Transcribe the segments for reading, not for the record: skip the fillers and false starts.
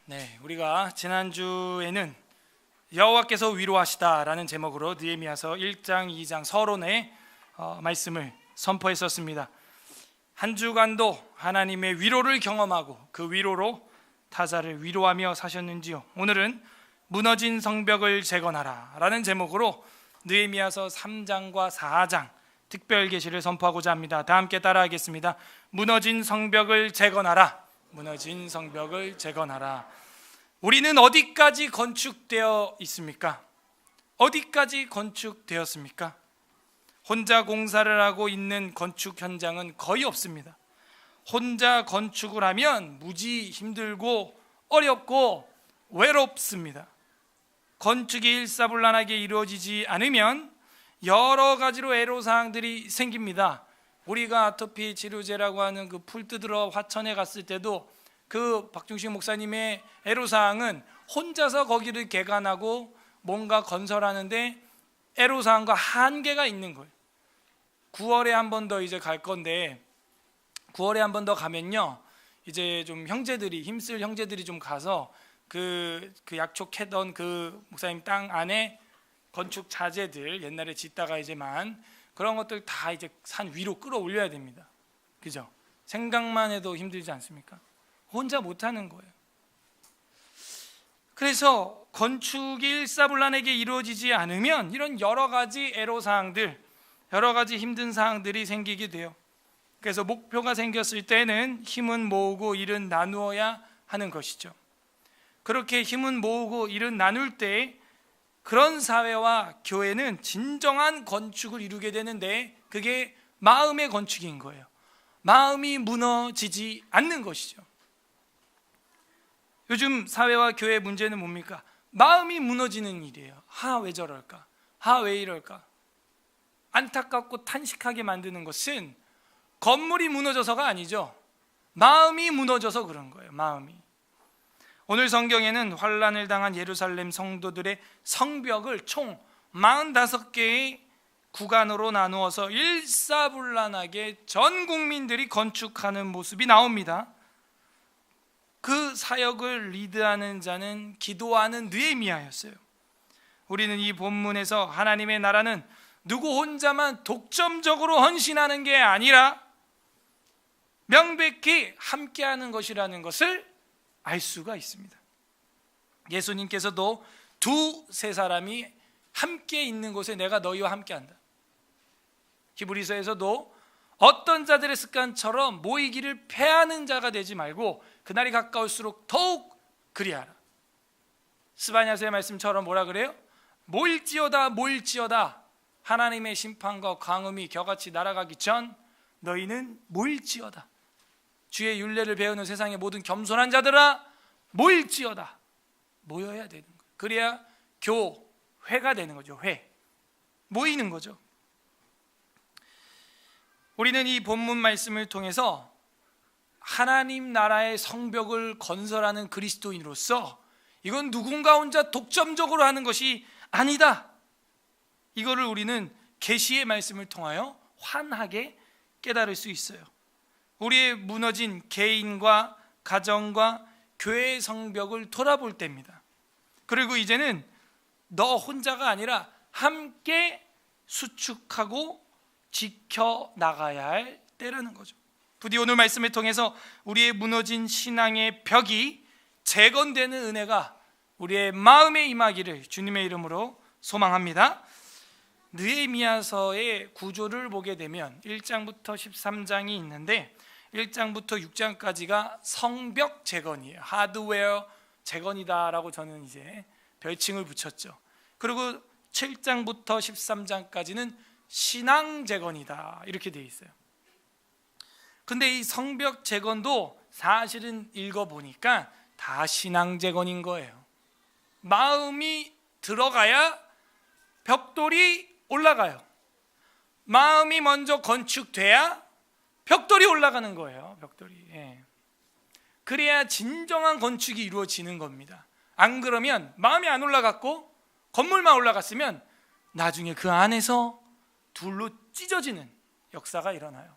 네, 우리가 지난주에는 여호와께서 위로하시다라는 제목으로 느헤미야서 1장, 2장 서론의 말씀을 선포했었습니다. 한 주간도 하나님의 위로를 경험하고 그 위로로 타자를 위로하며 사셨는지요? 오늘은 무너진 성벽을 재건하라 라는 제목으로 느헤미야서 3장과 4장 특별 계시를 선포하고자 합니다. 다 함께 따라하겠습니다. 무너진 성벽을 재건하라. 무너진 성벽을 재건하라. 우리는 어디까지 건축되어 있습니까? 어디까지 건축되었습니까? 혼자 공사를 하고 있는 건축 현장은 거의 없습니다. 혼자 건축을 하면 무지 힘들고 어렵고 외롭습니다. 건축이 일사불란하게 이루어지지 않으면 여러 가지로 애로사항들이 생깁니다. 우리가 아토피 치료제라고 하는 그 풀 뜯으러 화천에 갔을 때도 그 박중식 목사님의 애로사항은 혼자서 거기를 개간하고 뭔가 건설하는데 애로사항과 한계가 있는 거예요. 9월에 한 번 더 이제 갈 건데 9월에 한 번 더 가면요, 이제 좀 형제들이, 힘쓸 형제들이 좀 가서 그 약촉했던 그 목사님 땅 안에 건축 자재들 옛날에 짓다가 이제만 그런 것들 다 이제 산 위로 끌어올려야 됩니다. 그죠? 생각만 해도 힘들지 않습니까? 혼자 못하는 거예요. 그래서 건축이 일사불란하게 이루어지지 않으면 이런 여러 가지 애로사항들, 여러 가지 힘든 사항들이 생기게 돼요. 그래서 목표가 생겼을 때는 힘은 모으고 일은 나누어야 하는 것이죠. 그렇게 힘은 모으고 일은 나눌 때 그런 사회와 교회는 진정한 건축을 이루게 되는데 그게 마음의 건축인 거예요. 마음이 무너지지 않는 것이죠. 요즘 사회와 교회의 문제는 뭡니까? 마음이 무너지는 일이에요. 왜 저럴까? 왜 이럴까? 안타깝고 탄식하게 만드는 것은 건물이 무너져서가 아니죠. 마음이 무너져서 그런 거예요. 마음이. 오늘 성경에는 환난을 당한 예루살렘 성도들의 성벽을 총 45개의 구간으로 나누어서 일사불란하게 전 국민들이 건축하는 모습이 나옵니다. 그 사역을 리드하는 자는 기도하는 느헤미야였어요. 우리는 이 본문에서 하나님의 나라는 누구 혼자만 독점적으로 헌신하는 게 아니라 명백히 함께하는 것이라는 것을 알 수가 있습니다. 예수님께서도 두세 사람이 함께 있는 곳에 내가 너희와 함께한다. 히브리서에서도 어떤 자들의 습관처럼 모이기를 패하는 자가 되지 말고 그날이 가까울수록 더욱 그리하라. 스바냐서의 말씀처럼 뭐라 그래요? 모일지어다 모일지어다. 하나님의 심판과 광음이 겨같이 날아가기 전 너희는 모일지어다. 주의 율례를 배우는 세상의 모든 겸손한 자들아 모일지어다. 모여야 되는 거예요. 그래야 교회가 되는 거죠. 회. 모이는 거죠. 우리는 이 본문 말씀을 통해서 하나님 나라의 성벽을 건설하는 그리스도인으로서 이건 누군가 혼자 독점적으로 하는 것이 아니다. 이거를 우리는 계시의 말씀을 통하여 환하게 깨달을 수 있어요. 우리의 무너진 개인과 가정과 교회의 성벽을 돌아볼 때입니다. 그리고 이제는 너 혼자가 아니라 함께 수축하고 지켜나가야 할 때라는 거죠. 부디 오늘 말씀을 통해서 우리의 무너진 신앙의 벽이 재건되는 은혜가 우리의 마음에 임하기를 주님의 이름으로 소망합니다. 느헤미야서의 구조를 보게 되면 1장부터 13장이 있는데 1장부터 6장까지가 성벽 재건이에요. 하드웨어 재건이다라고 저는 이제 별칭을 붙였죠. 그리고 7장부터 13장까지는 신앙 재건이다 이렇게 되어 있어요. 근데 이 성벽 재건도 사실은 읽어보니까 다 신앙 재건인 거예요. 마음이 들어가야 벽돌이 올라가요. 마음이 먼저 건축돼야 벽돌이 올라가는 거예요. 벽돌이. 그래야 진정한 건축이 이루어지는 겁니다. 안 그러면 마음이 안 올라갔고 건물만 올라갔으면 나중에 그 안에서 둘로 찢어지는 역사가 일어나요.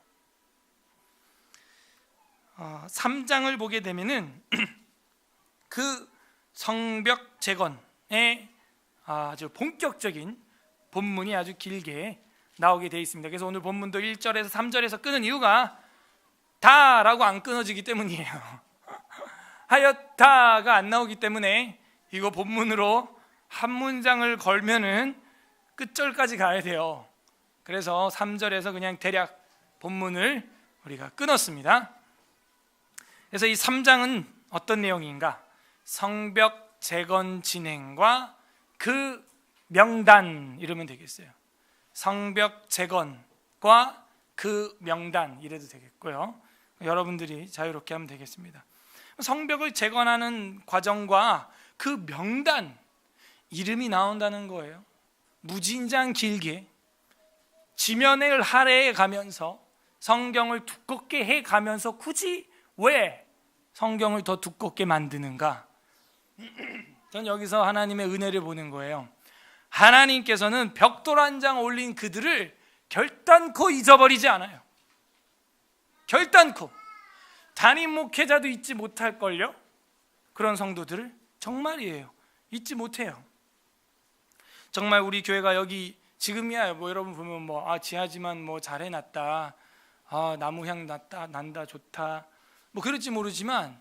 3장을 보게 되면은 그 성벽 재건의 아주 본격적인 본문이 아주 길게 나오게 되어 있습니다. 그래서 오늘 본문도 1절에서 3절에서 끊은 이유가 다라고 안 끊어지기 때문이에요. 하였다가 안 나오기 때문에 이거 본문으로 한 문장을 걸면은 끝절까지 가야 돼요. 그래서 3절에서 그냥 대략 본문을 우리가 끊었습니다. 그래서 이 3장은 어떤 내용인가? 성벽 재건 진행과 그 명단 이러면 되겠어요. 성벽 재건과 그 명단 이래도 되겠고요. 여러분들이 자유롭게 하면 되겠습니다. 성벽을 재건하는 과정과 그 명단 이름이 나온다는 거예요. 무진장 길게 지면을 할애해 가면서 성경을 두껍게 해 가면서 굳이 왜 성경을 더 두껍게 만드는가? 전 여기서 하나님의 은혜를 보는 거예요. 하나님께서는 벽돌 한 장 올린 그들을 결단코 잊어버리지 않아요. 결단코. 담임 목회자도 잊지 못할걸요? 그런 성도들을 정말이에요. 잊지 못해요. 정말 우리 교회가 여기 지금이야 뭐 여러분 보면 뭐 지하지만 뭐 잘 해놨다, 나무향 난다 좋다 뭐 그럴지 모르지만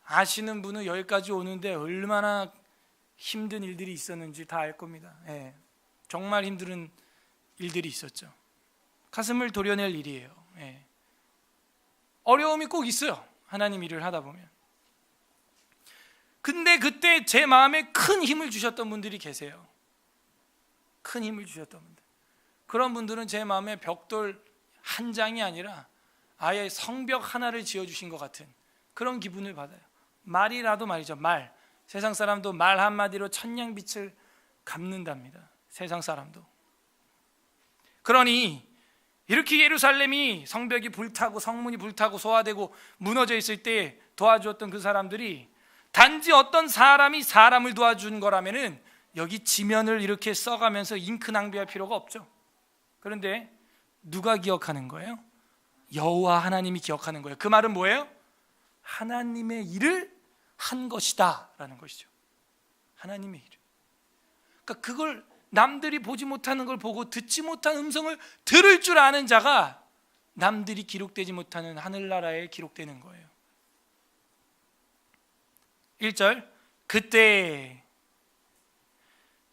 아시는 분은 여기까지 오는데 얼마나 힘든 일들이 있었는지 다 알 겁니다. 예, 정말 힘든 일들이 있었죠. 가슴을 도려낼 일이에요. 예. 어려움이 꼭 있어요. 하나님 일을 하다 보면. 근데 그때 제 마음에 큰 힘을 주셨던 분들이 계세요. 큰 힘을 주셨던 분들. 그런 분들은 제 마음에 벽돌 한 장이 아니라 아예 성벽 하나를 지어주신 것 같은 그런 기분을 받아요. 말이라도 말이죠. 말. 세상 사람도 말 한마디로 천냥빛을 갚는답니다. 세상 사람도. 그러니 이렇게 예루살렘이 성벽이 불타고 성문이 불타고 소화되고 무너져 있을 때 도와주었던 그 사람들이 단지 어떤 사람이 사람을 도와준 거라면은 여기 지면을 이렇게 써가면서 잉크 낭비할 필요가 없죠. 그런데 누가 기억하는 거예요? 여호와 하나님이 기억하는 거예요. 그 말은 뭐예요? 하나님의 일을 한 것이다 라는 것이죠. 하나님의 일. 그러니까 그걸 남들이 보지 못하는 걸 보고 듣지 못한 음성을 들을 줄 아는 자가 남들이 기록되지 못하는 하늘나라에 기록되는 거예요. 1절 그때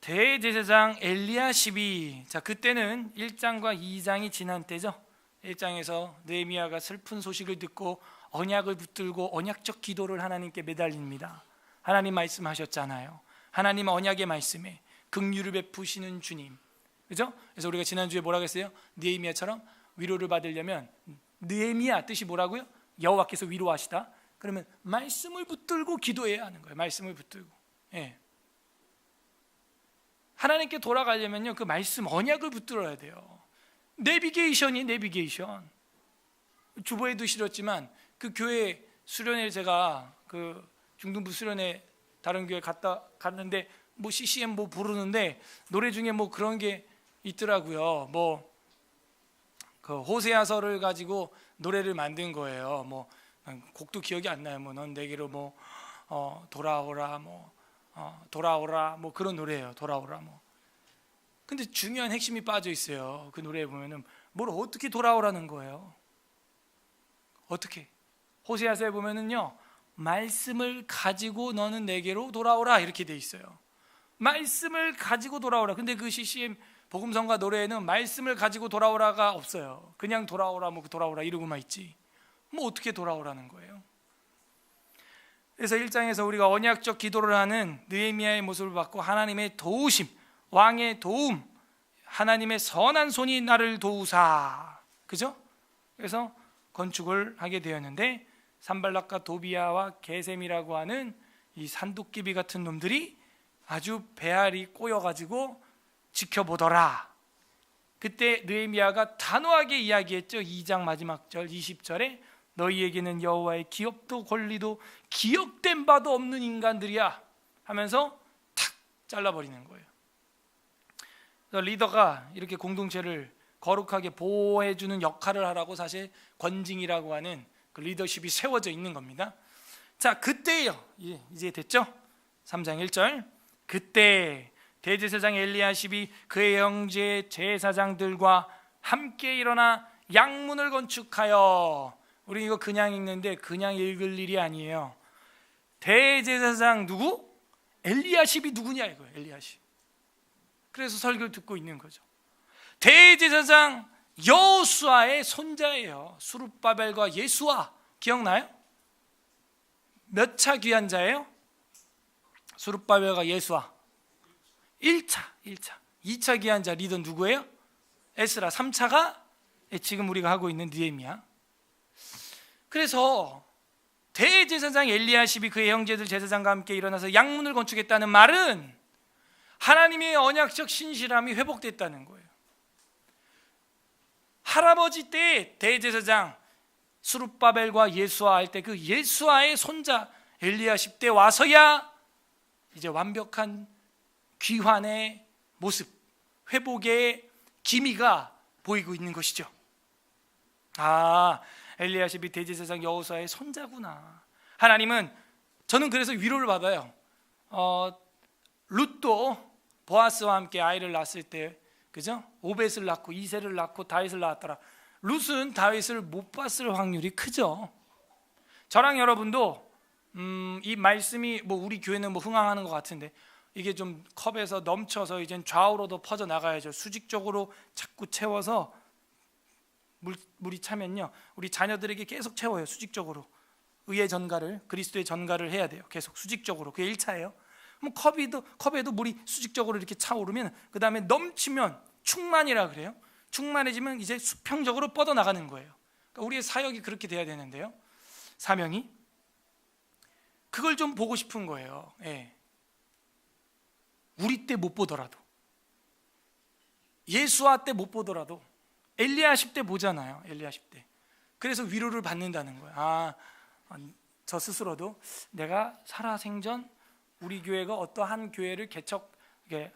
대제사장 엘리야십이, 자 그때는 1장과 2장이 지난 때죠. 1장에서 느헤미야가 슬픈 소식을 듣고 언약을 붙들고 언약적 기도를 하나님께 매달립니다. 하나님 말씀하셨잖아요. 하나님 언약의 말씀에 긍휼을 베푸시는 주님, 그죠? 그래서 우리가 지난주에 뭐라고 했어요? 느헤미야처럼 위로를 받으려면 느헤미야 뜻이 뭐라고요? 여호와께서 위로하시다. 그러면 말씀을 붙들고 기도해야 하는 거예요. 말씀을 붙들고. 예. 하나님께 돌아가려면요 그 말씀 언약을 붙들어야 돼요. 내비게이션이 내비게이션. 주보에도 실었지만 그 교회 수련회 제가 그 중등부 수련회 다른 교회 갔는데 뭐 CCM 뭐 부르는데 노래 중에 뭐 그런 게 있더라고요. 뭐 그 호세아서를 가지고 노래를 만든 거예요. 뭐 곡도 기억이 안 나요. 뭐 넌 내게로 뭐 돌아오라 뭐 돌아오라 뭐 그런 노래예요. 돌아오라 뭐. 근데 중요한 핵심이 빠져 있어요. 그 노래에 보면은 뭘 어떻게 돌아오라는 거예요. 어떻게? 호세아서에 보면은요 말씀을 가지고 너는 내게로 돌아오라 이렇게 돼 있어요. 말씀을 가지고 돌아오라. 근데 그 CCM 복음성가 노래에는 말씀을 가지고 돌아오라가 없어요. 그냥 돌아오라 뭐 돌아오라 이러고만 있지. 뭐 어떻게 돌아오라는 거예요. 그래서 1장에서 우리가 언약적 기도를 하는 느헤미야의 모습을 받고 하나님의 도우심, 왕의 도움, 하나님의 선한 손이 나를 도우사, 그죠? 그래서 건축을 하게 되었는데 산발락과 도비야와 게셈이라고 하는 이 산도끼비 같은 놈들이 아주 배알이 꼬여가지고 지켜보더라. 그때 느헤미야가 단호하게 이야기했죠. 2장 마지막 절 20절에 너희에게는 여호와의 기업도 권리도 기억된 바도 없는 인간들이야 하면서 탁 잘라버리는 거예요. 그래서 리더가 이렇게 공동체를 거룩하게 보호해주는 역할을 하라고 사실 권징이라고 하는 그 리더십이 세워져 있는 겁니다. 자, 그때요. 이제 됐죠? 3장 1절. 그때 대제사장 엘리야십이 그의 형제 제사장들과 함께 일어나 양문을 건축하여, 우리 이거 그냥 읽는데 그냥 읽을 일이 아니에요. 대제사장 누구? 엘리야십이 누구냐 이거예요. 엘리야십. 그래서 설교를 듣고 있는 거죠. 대제사장 여호수아의 손자예요. 수룹바벨과 예수아. 기억나요? 몇 차 귀한 자예요? 수룹바벨과 예수아 1차. 2차 귀한 자 리더 누구예요? 에스라. 3차가 지금 우리가 하고 있는 느헤미야. 그래서 대제사장 엘리야십이 그의 형제들 제사장과 함께 일어나서 양문을 건축했다는 말은 하나님의 언약적 신실함이 회복됐다는 거예요. 할아버지 때 대제사장 수룹바벨과 예수아 할 때 그 예수아의 손자 엘리야십 때 와서야 이제 완벽한 귀환의 모습, 회복의 기미가 보이고 있는 것이죠. 아, 엘리야십이 대제사장 여호수아의 손자구나. 하나님은, 저는 그래서 위로를 받아요. 룻도 보아스와 함께 아이를 낳았을 때, 그죠? 오벳을 낳고 이세를 낳고 다윗을 낳았더라. 룻은 다윗을 못 봤을 확률이 크죠. 저랑 여러분도 이 말씀이 우리 교회는 흥황하는 것 같은데 이게 좀 컵에서 넘쳐서 이젠 좌우로도 퍼져 나가야죠. 수직적으로 자꾸 채워서 물이 차면요, 우리 자녀들에게 계속 채워요. 수직적으로 의의 전가를, 그리스도의 전가를 해야 돼요. 계속 수직적으로. 그게 1차예요. 그럼 컵에도 물이 수직적으로 이렇게 차오르면 그 다음에 넘치면 충만이라 그래요. 충만해지면 이제 수평적으로 뻗어나가는 거예요. 그러니까 우리의 사역이 그렇게 돼야 되는데요, 사명이. 그걸 좀 보고 싶은 거예요. 예. 우리 때 못 보더라도, 예수아 때 못 보더라도 엘리야십 때 보잖아요. 엘리야십 때. 그래서 위로를 받는다는 거예요. 저 스스로도 내가 살아생전 우리 교회가 어떠한 교회를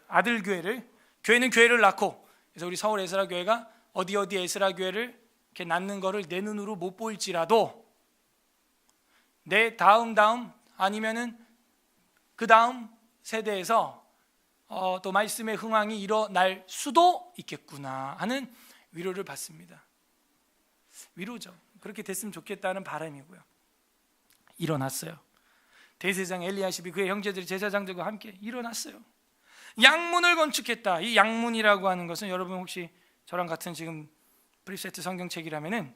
아들 교회는 교회를 낳고, 그래서 우리 서울 에스라 교회가 어디 에스라 교회를 이렇게 낳는 거를 내 눈으로 못 보일지라도 내 다음 아니면은 그 다음 세대에서 또 말씀의 흥황이 일어날 수도 있겠구나 하는 위로를 받습니다. 위로죠. 그렇게 됐으면 좋겠다는 바람이고요. 일어났어요. 대제사장 엘리야십이 그의 형제들 제사장들과 함께 일어났어요. 양문을 건축했다. 이 양문이라고 하는 것은 여러분 혹시 저랑 같은 지금 프리세트 성경책이라면은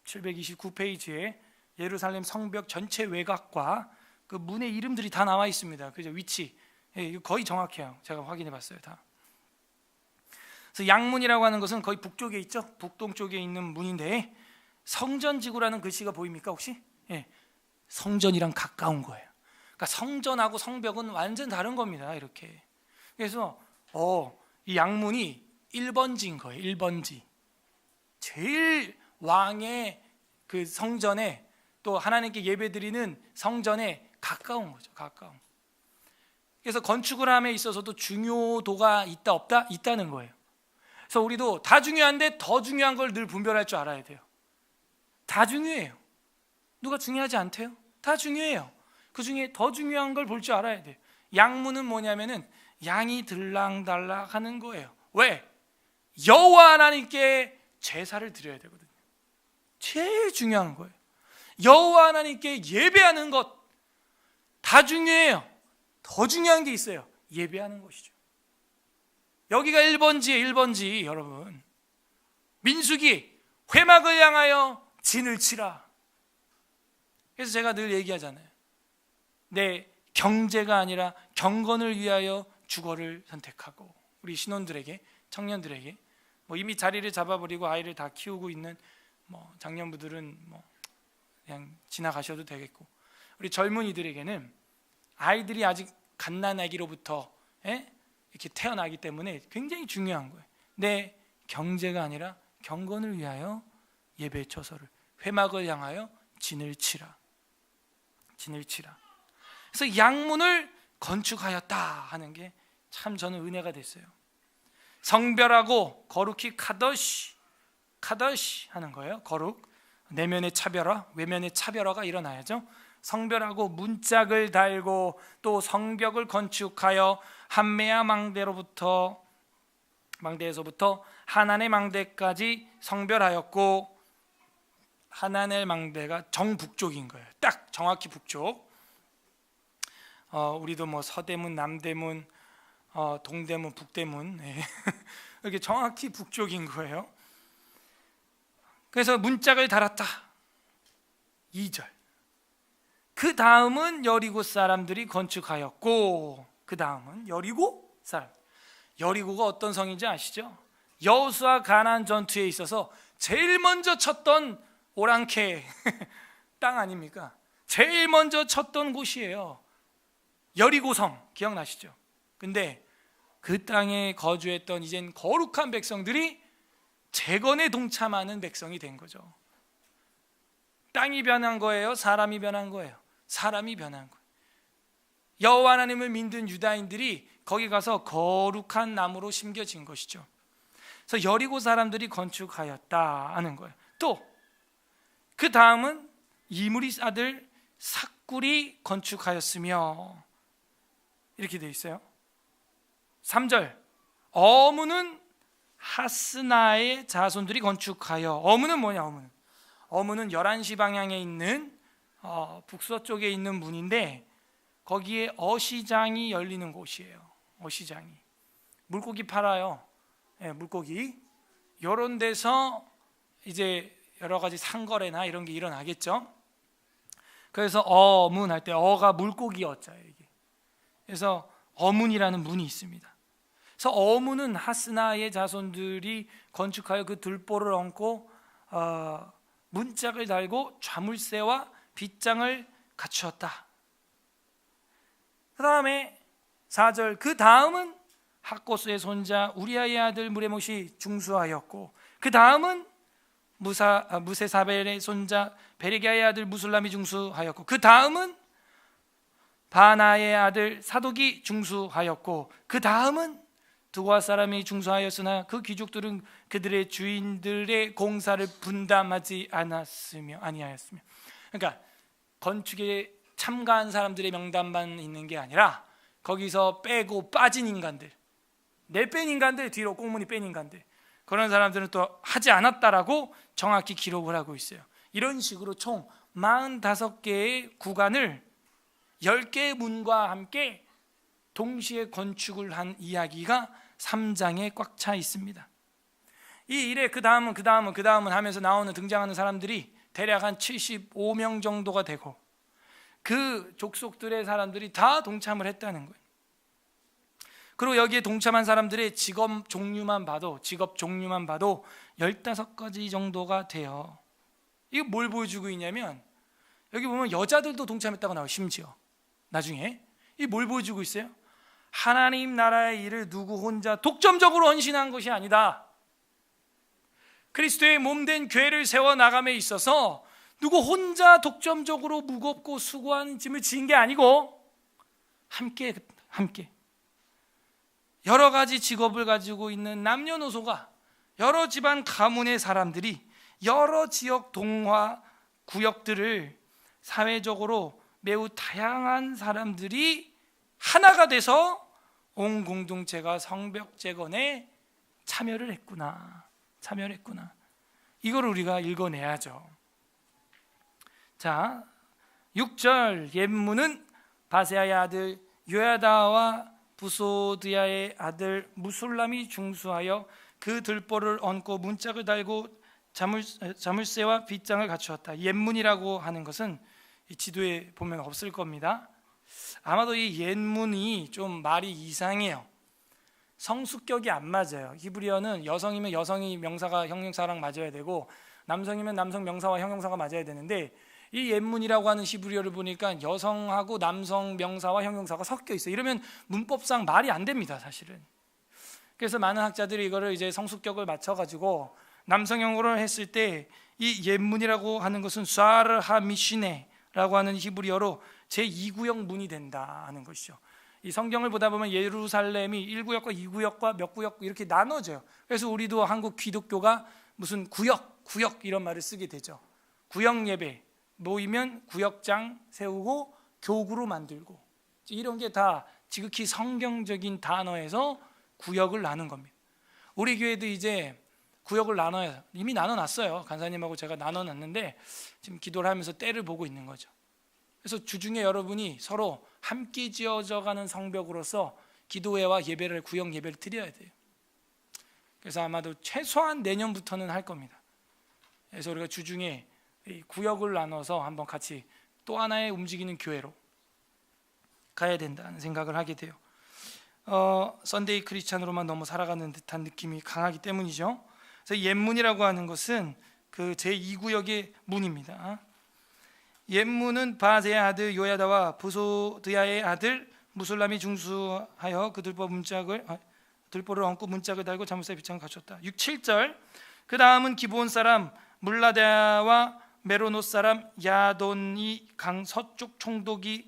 729페이지에 예루살렘 성벽 전체 외곽과 그 문의 이름들이 다 나와 있습니다. 그죠? 위치 거의 정확해요. 제가 확인해 봤어요. 다. 그래서 양문이라고 하는 것은 거의 북쪽에 있죠. 북동쪽에 있는 문인데 성전지구라는 글씨가 보입니까 혹시? 예, 성전이랑 가까운 거예요. 그러니까 성전하고 성벽은 완전 다른 겁니다. 이렇게. 그래서 이 양문이 1번지인 거예요. 1번지. 제일 왕의 그 성전에, 또 하나님께 예배드리는 성전에 가까운 거죠. 가까운. 그래서 건축을 함에 있어서도 중요도가 있다 없다? 있다는 거예요. 그래서 우리도 다 중요한데 더 중요한 걸 늘 분별할 줄 알아야 돼요. 다 중요해요. 누가 중요하지 않대요? 다 중요해요. 그 중에 더 중요한 걸 볼 줄 알아야 돼요. 양문은 뭐냐면은 양이 들락달락 하는 거예요. 왜? 여호와 하나님께 제사를 드려야 되거든요. 제일 중요한 거예요. 여호와 하나님께 예배하는 것 다 중요해요. 더 중요한 게 있어요. 예배하는 것이죠. 여기가 1번지예요. 1번지 여러분. 민수기 회막을 향하여 진을 치라. 그래서 제가 늘 얘기하잖아요. 내 경제가 아니라 경건을 위하여 주거를 선택하고, 우리 신혼들에게, 청년들에게, 이미 자리를 잡아버리고 아이를 다 키우고 있는 장년부들은 그냥 지나가셔도 되겠고, 우리 젊은이들에게는 아이들이 아직 갓난아기로부터 이렇게 태어나기 때문에 굉장히 중요한 거예요. 내 경제가 아니라 경건을 위하여 예배 처소를, 회막을 향하여 진을 치라. 진을 치라. 그래서 양문을 건축하였다 하는 게 참 저는 은혜가 됐어요. 성별하고 거룩히 카더시 하는 거예요. 거룩. 내면의 차별화, 외면의 차별화가 일어나야죠. 성별하고 문짝을 달고 또 성벽을 건축하여 한메아 망대에서부터 하난의 망대까지 성별하였고, 하난의 망대가 정북쪽인 거예요. 딱 정확히 북쪽. 우리도 뭐 서대문, 남대문, 동대문, 북대문 이렇게 정확히 북쪽인 거예요. 그래서 문짝을 달았다. 2절. 그 다음은 여리고 사람들이 건축하였고, 그 다음은 여리고 사람. 여리고가 어떤 성인지 아시죠? 여호수아 가나안 전투에 있어서 제일 먼저 쳤던 오랑캐 땅 아닙니까? 제일 먼저 쳤던 곳이에요. 여리고성 기억나시죠? 근데 그 땅에 거주했던 이젠 거룩한 백성들이 재건에 동참하는 백성이 된 거죠. 땅이 변한 거예요? 사람이 변한 거예요? 사람이 변한 거예요. 여호와 하나님을 믿는 유다인들이 거기 가서 거룩한 나무로 심겨진 것이죠. 그래서 여리고 사람들이 건축하였다 하는 거예요. 또 그 다음은 이므리 아들 삭굴이 건축하였으며, 이렇게 되어 있어요. 3절. 어무는 하스나의 자손들이 건축하여. 어무는 뭐냐? 어무는 11시 방향에 있는 북서쪽에 있는 문인데, 거기에 어시장이 열리는 곳이에요. 어시장이 물고기 팔아요. 물고기. 이런 데서 이제 여러 가지 상거래나 이런 게 일어나겠죠. 그래서 어문 할 때 어가 물고기 어자예요, 이게. 그래서 어문이라는 문이 있습니다. 그래서 어문은 하스나의 자손들이 건축하여 그 들보를 얹고 문짝을 달고 좌물쇠와 빗장을 갖추었다. 그 다음에 4절. 그 다음은 학고스의 손자 우리아의 아들 무레못이 중수하였고, 그 다음은 무세사벨의 손자 베레기야의 아들 무술람이 중수하였고, 그 다음은 바나의 아들 사독이 중수하였고, 그 다음은 두고아 사람이 중수하였으나 그 귀족들은 그들의 주인들의 공사를 분담하지 아니하였으며. 그러니까 건축에 참가한 사람들의 명단만 있는 게 아니라 거기서 빼고 빠진 인간들, 내뺀 인간들, 뒤로 꽁무니 뺀 인간들, 그런 사람들은 또 하지 않았다라고 정확히 기록을 하고 있어요. 이런 식으로 총 45개의 구간을 10개의 문과 함께 동시에 건축을 한 이야기가 3장에 꽉 차 있습니다. 이 일에 그 다음은 하면서 등장하는 사람들이 대략 한 75명 정도가 되고, 그 족속들의 사람들이 다 동참을 했다는 거예요. 그리고 여기에 동참한 사람들의 직업 종류만 봐도 15가지 정도가 돼요. 이게 뭘 보여주고 있냐면, 여기 보면 여자들도 동참했다고 나와요. 심지어 나중에 이게 뭘 보여주고 있어요? 하나님 나라의 일을 누구 혼자 독점적으로 헌신한 것이 아니다. 그리스도의 몸된 교회를 세워나감에 있어서 누구 혼자 독점적으로 무겁고 수고한 짐을 지은 게 아니고 함께 여러 가지 직업을 가지고 있는 남녀노소가, 여러 집안 가문의 사람들이 여러 지역 동화 구역들을 사회적으로 매우 다양한 사람들이 하나가 돼서 온 공동체가 성벽 재건에 참여를 했구나. 이걸 우리가 읽어내야죠. 자, 6절. 옛문은 바세아의 아들 요야다와 부소드야의 아들 무술람이 중수하여 그 들보를 얹고 문짝을 달고 자물쇠와 빗장을 갖추었다. 옛문이라고 하는 것은 이 지도에 보면 없을 겁니다. 아마도 이 옛문이 좀 말이 이상해요. 성수격이 안 맞아요. 히브리어는 여성이면 여성이 명사가 형용사랑 맞아야 되고, 남성이면 남성 명사와 형용사가 맞아야 되는데, 이 옛문이라고 하는 히브리어를 보니까 여성하고 남성 명사와 형용사가 섞여 있어요. 이러면 문법상 말이 안 됩니다, 사실은. 그래서 많은 학자들이 이거를 이제 성수격을 맞춰가지고 남성형으로 했을 때 이 옛문이라고 하는 것은 쏴르 하미시네라고 하는 히브리어로 제2구역 문이 된다 하는 것이죠. 이 성경을 보다 보면 예루살렘이 1구역과 2구역과 몇 구역 이렇게 나눠져요. 그래서 우리도 한국 기독교가 무슨 구역 이런 말을 쓰게 되죠. 구역 예배, 모이면 구역장 세우고 교구로 만들고, 이런 게 다 지극히 성경적인 단어에서 구역을 나눈 겁니다. 우리 교회도 이제 구역을 나눠요. 이미 나눠놨어요. 간사님하고 제가 나눠놨는데 지금 기도를 하면서 때를 보고 있는 거죠. 그래서 주중에 여러분이 서로 함께 지어져가는 성벽으로서 기도회와 예배를, 구역 예배를 드려야 돼요. 그래서 아마도 최소한 내년부터는 할 겁니다. 그래서 우리가 주중에 이 구역을 나눠서 한번 같이 또 하나의 움직이는 교회로 가야 된다는 생각을 하게 돼요. 선데이 크리스찬으로만 너무 살아가는 듯한 느낌이 강하기 때문이죠. 그래서 옛문이라고 하는 것은 그 제2구역의 문입니다. 옛문은 바세의 아들 요야다와 부소드야의 아들 무술람이 중수하여 그 들보를 얹고 문짝을 달고 자물쇠 빗장을 갖췄다. 6, 7절. 그 다음은 기브온 사람 물라데와 메로노 사람 야돈이 강 서쪽 총독에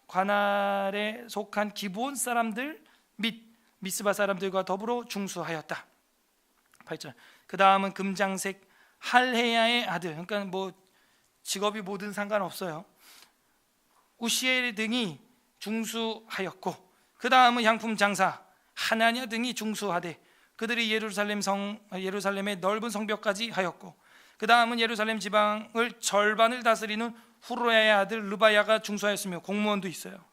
관할에 속한 기브온 사람들 및 미스바 사람들과 더불어 중수하였다. 8절. 그 다음은 금장색 할헤야의 아들, 그러니까 뭐 직업이 뭐든 상관없어요, 우시엘 등이 중수하였고, 그 다음은 향품 장사 하나냐 등이 중수하되 그들이 예루살렘의 넓은 성벽까지 하였고, 그 다음은 예루살렘 지방을 절반을 다스리는 후르야의 아들 르바야가 중수하였으며, 공무원도 있어요.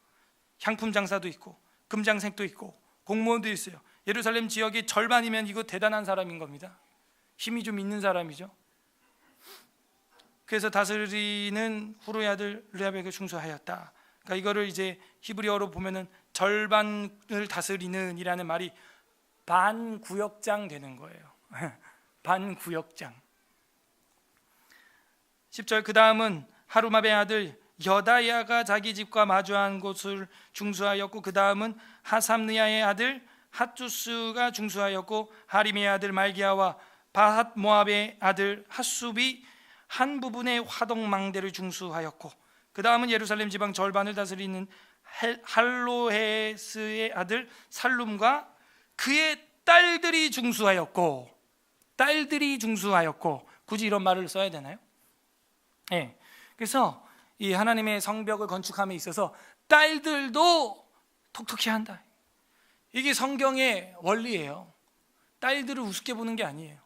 향품 장사도 있고 금장색도 있고 공무원도 있어요. 예루살렘 지역의 절반이면 이거 대단한 사람인 겁니다. 힘이 좀 있는 사람이죠. 그래서 다스리는 후르의 아들 르바야가 중수하였다. 그러니까 이거를 이제 히브리어로 보면은 절반을 다스리는 이라는 말이 반구역장 되는 거예요. 반구역장. 10절. 그 다음은 하루마베의 아들 여다야가 자기 집과 마주한 곳을 중수하였고, 그 다음은 하삼느야의 아들 핫투스가 중수하였고, 하림의 아들 말기야와 바핫 모압의 아들 핫숲이 한 부분의 화덕망대를 중수하였고, 그 다음은 예루살렘 지방 절반을 다스리는 할로헤스의 아들 살룸과 그의 딸들이 중수하였고, 굳이 이런 말을 써야 되나요? 네. 그래서 이 하나님의 성벽을 건축함에 있어서 딸들도 톡톡히 한다. 이게 성경의 원리예요. 딸들을 우습게 보는 게 아니에요.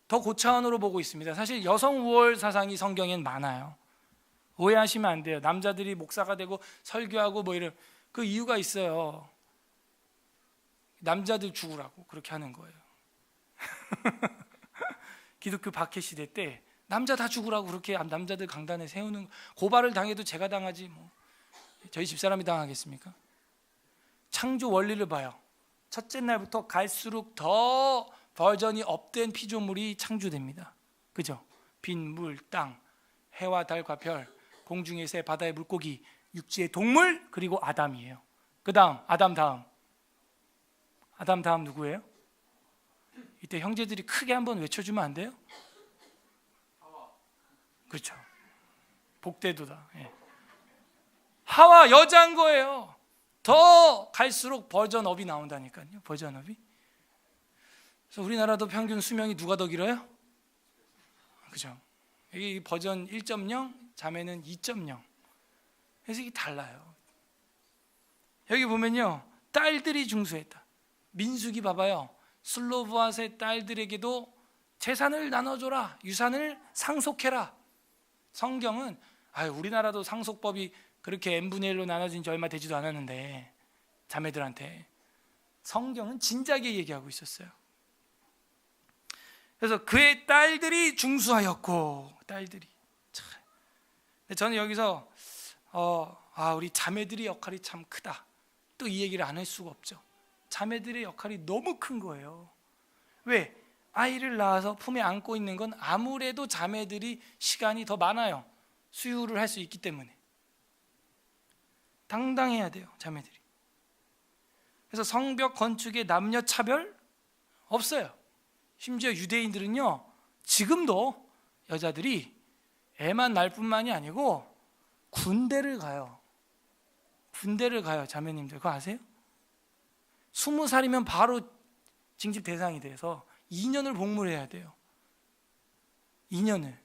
더 고차원으로 보고 있습니다. 사실 여성 우월 사상이 성경엔 많아요. 오해하시면 안 돼요. 남자들이 목사가 되고 설교하고 뭐 이런 그 이유가 있어요. 남자들 죽으라고 그렇게 하는 거예요. 기독교 박해 시대 때 남자 다 죽으라고 그렇게 남자들 강단에 세우는, 고발을 당해도 제가 당하지 뭐 저희 집사람이 당하겠습니까? 창조 원리를 봐요. 첫째 날부터 갈수록 더 버전이 업된 피조물이 창조됩니다. 그죠? 빈 물, 땅, 해와 달과 별, 공중의 새, 바다의 물고기, 육지의 동물, 그리고 아담이에요. 그 다음 아담 다음 누구예요? 이때 형제들이 크게 한번 외쳐주면 안 돼요? 그렇죠. 복대도다. 예. 하와 여자인 거예요. 더 갈수록 버전업이 나온다니까요. 버전업이. 그래서 우리나라도 평균 수명이 누가 더 길어요? 그죠? 여기 버전 1.0, 자매는 2.0. 그래서 이게 달라요. 여기 보면요, 딸들이 중수했다. 민수기 봐봐요. 슬로브앗의 딸들에게도 재산을 나눠줘라, 유산을 상속해라. 성경은 우리나라도 상속법이 그렇게 n분의 1로 나눠진 지 얼마 되지도 않았는데 자매들한테 성경은 진작에 얘기하고 있었어요. 그래서 그의 딸들이 중수하였고, 딸들이. 저는 여기서 우리 자매들의 역할이 참 크다, 또 이 얘기를 안 할 수가 없죠. 자매들의 역할이 너무 큰 거예요. 왜? 아이를 낳아서 품에 안고 있는 건 아무래도 자매들이 시간이 더 많아요. 수유를 할 수 있기 때문에 당당해야 돼요, 자매들이. 그래서 성벽 건축에 남녀 차별 없어요. 심지어 유대인들은요, 지금도 여자들이 애만 낳을 뿐만이 아니고 군대를 가요. 자매님들 그거 아세요? 20살이면 바로 징집 대상이 돼서 2년을 복무를 해야 돼요. 2년을.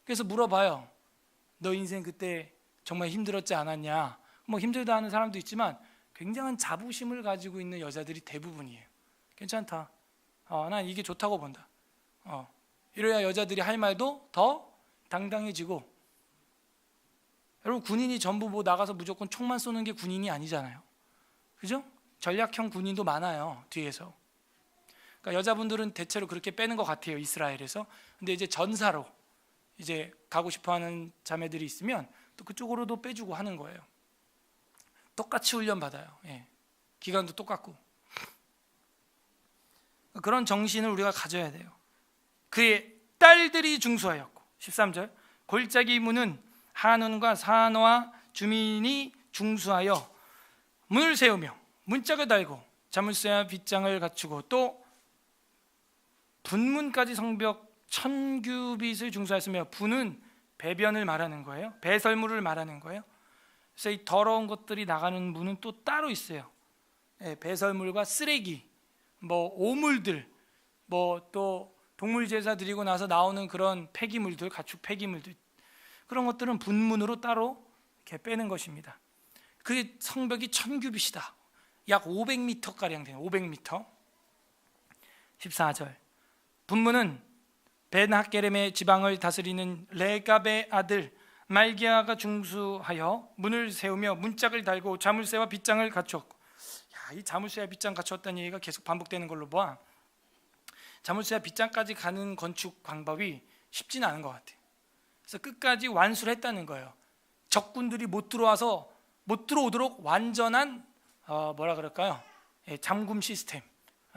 그래서 물어봐요. 너 인생 그때 정말 힘들었지 않았냐? 뭐 힘들다 하는 사람도 있지만 굉장한 자부심을 가지고 있는 여자들이 대부분이에요. 괜찮다. 난 이게 좋다고 본다. 이래야 여자들이 할 말도 더 당당해지고. 여러분, 군인이 전부 뭐 나가서 무조건 총만 쏘는 게 군인이 아니잖아요. 그죠? 전략형 군인도 많아요, 뒤에서. 그러니까 여자분들은 대체로 그렇게 빼는 것 같아요, 이스라엘에서. 근데 이제 전사로 이제 가고 싶어하는 자매들이 있으면 또 그쪽으로도 빼주고 하는 거예요. 똑같이 훈련 받아요. 예. 기간도 똑같고. 그런 정신을 우리가 가져야 돼요. 그의 딸들이 중수하였고, 13절, 골짜기 문은 한온과 산호와 주민이 중수하여 문을 세우며 문짝을 달고 자물쇠와 빗장을 갖추고 또 분문까지 성벽 1000규빗을 중수하였으며, 분은 배변을 말하는 거예요. 배설물을 말하는 거예요. 그래서 이 더러운 것들이 나가는 문은 또 따로 있어요. 배설물과 쓰레기, 뭐 오물들, 뭐 또 동물 제사 드리고 나서 나오는 그런 폐기물들, 가축 폐기물들, 그런 것들은 분문으로 따로 이렇게 빼는 것입니다. 그 성벽이 1000규빗이다. 약 500m 가량 돼요. 500m. 14절. 분문은 벤하게렘의 지방을 다스리는 레갑의 아들 말기야가 중수하여 문을 세우며 문짝을 달고 자물쇠와 빗장을 갖추었고. 이 자물쇠와 빗장 갖추었다는 얘기가 계속 반복되는 걸로 봐. 자물쇠와 빗장까지 가는 건축 방법이 쉽지는 않은 것 같아요. 그래서 끝까지 완수를 했다는 거예요. 적군들이 못 들어오도록 완전한 뭐라 그럴까요? 잠금 시스템,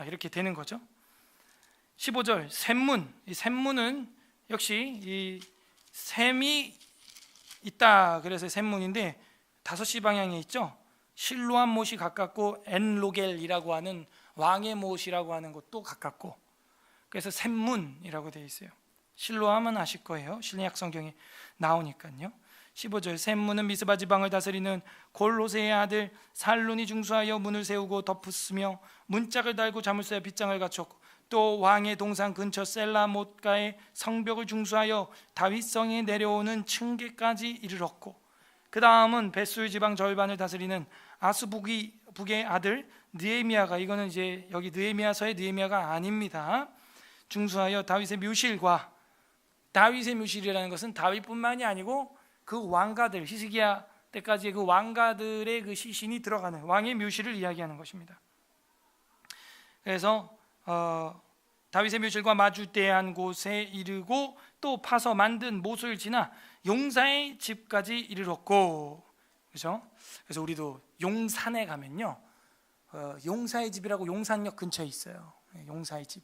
이렇게 되는 거죠. 15절, 샘문. 이 샘문은 역시 이 샘이 있다, 그래서 샘문인데 5시 방향에 있죠. 실로암 못이 가깝고 엔로겔이라고 하는 왕의 못이라고 하는 것도 가깝고, 그래서 샘문이라고 되어 있어요. 실로암은 아실 거예요. 신약 성경에 나오니까요. 15절, 샘문은 미스바 지방을 다스리는 골호세의 아들 살룬이 중수하여 문을 세우고 덮었으며 문짝을 달고 자물쇠와 빗장을 갖췄고, 또 왕의 동산 근처 셀라못가의 성벽을 중수하여 다윗성에 내려오는 층계까지 이르렀고, 그 다음은 벳술 지방 절반을 다스리는 아스북의 아들 느헤미야가, 이거는 이제 여기 느헤미야서의 느헤미야가 아닙니다, 중수하여 다윗의 묘실과, 다윗의 묘실이라는 것은 다윗뿐만이 아니고 그 왕가들, 히스기야 때까지 그 왕가들의 그 시신이 들어가는 왕의 묘실을 이야기하는 것입니다. 그래서 다윗의 묘실과 마주대한 곳에 이르고 또 파서 만든 못을 지나 용사의 집까지 이르렀고, 그렇죠? 그래서 우리도 용산에 가면요, 용사의 집이라고 용산역 근처에 있어요. 용사의 집.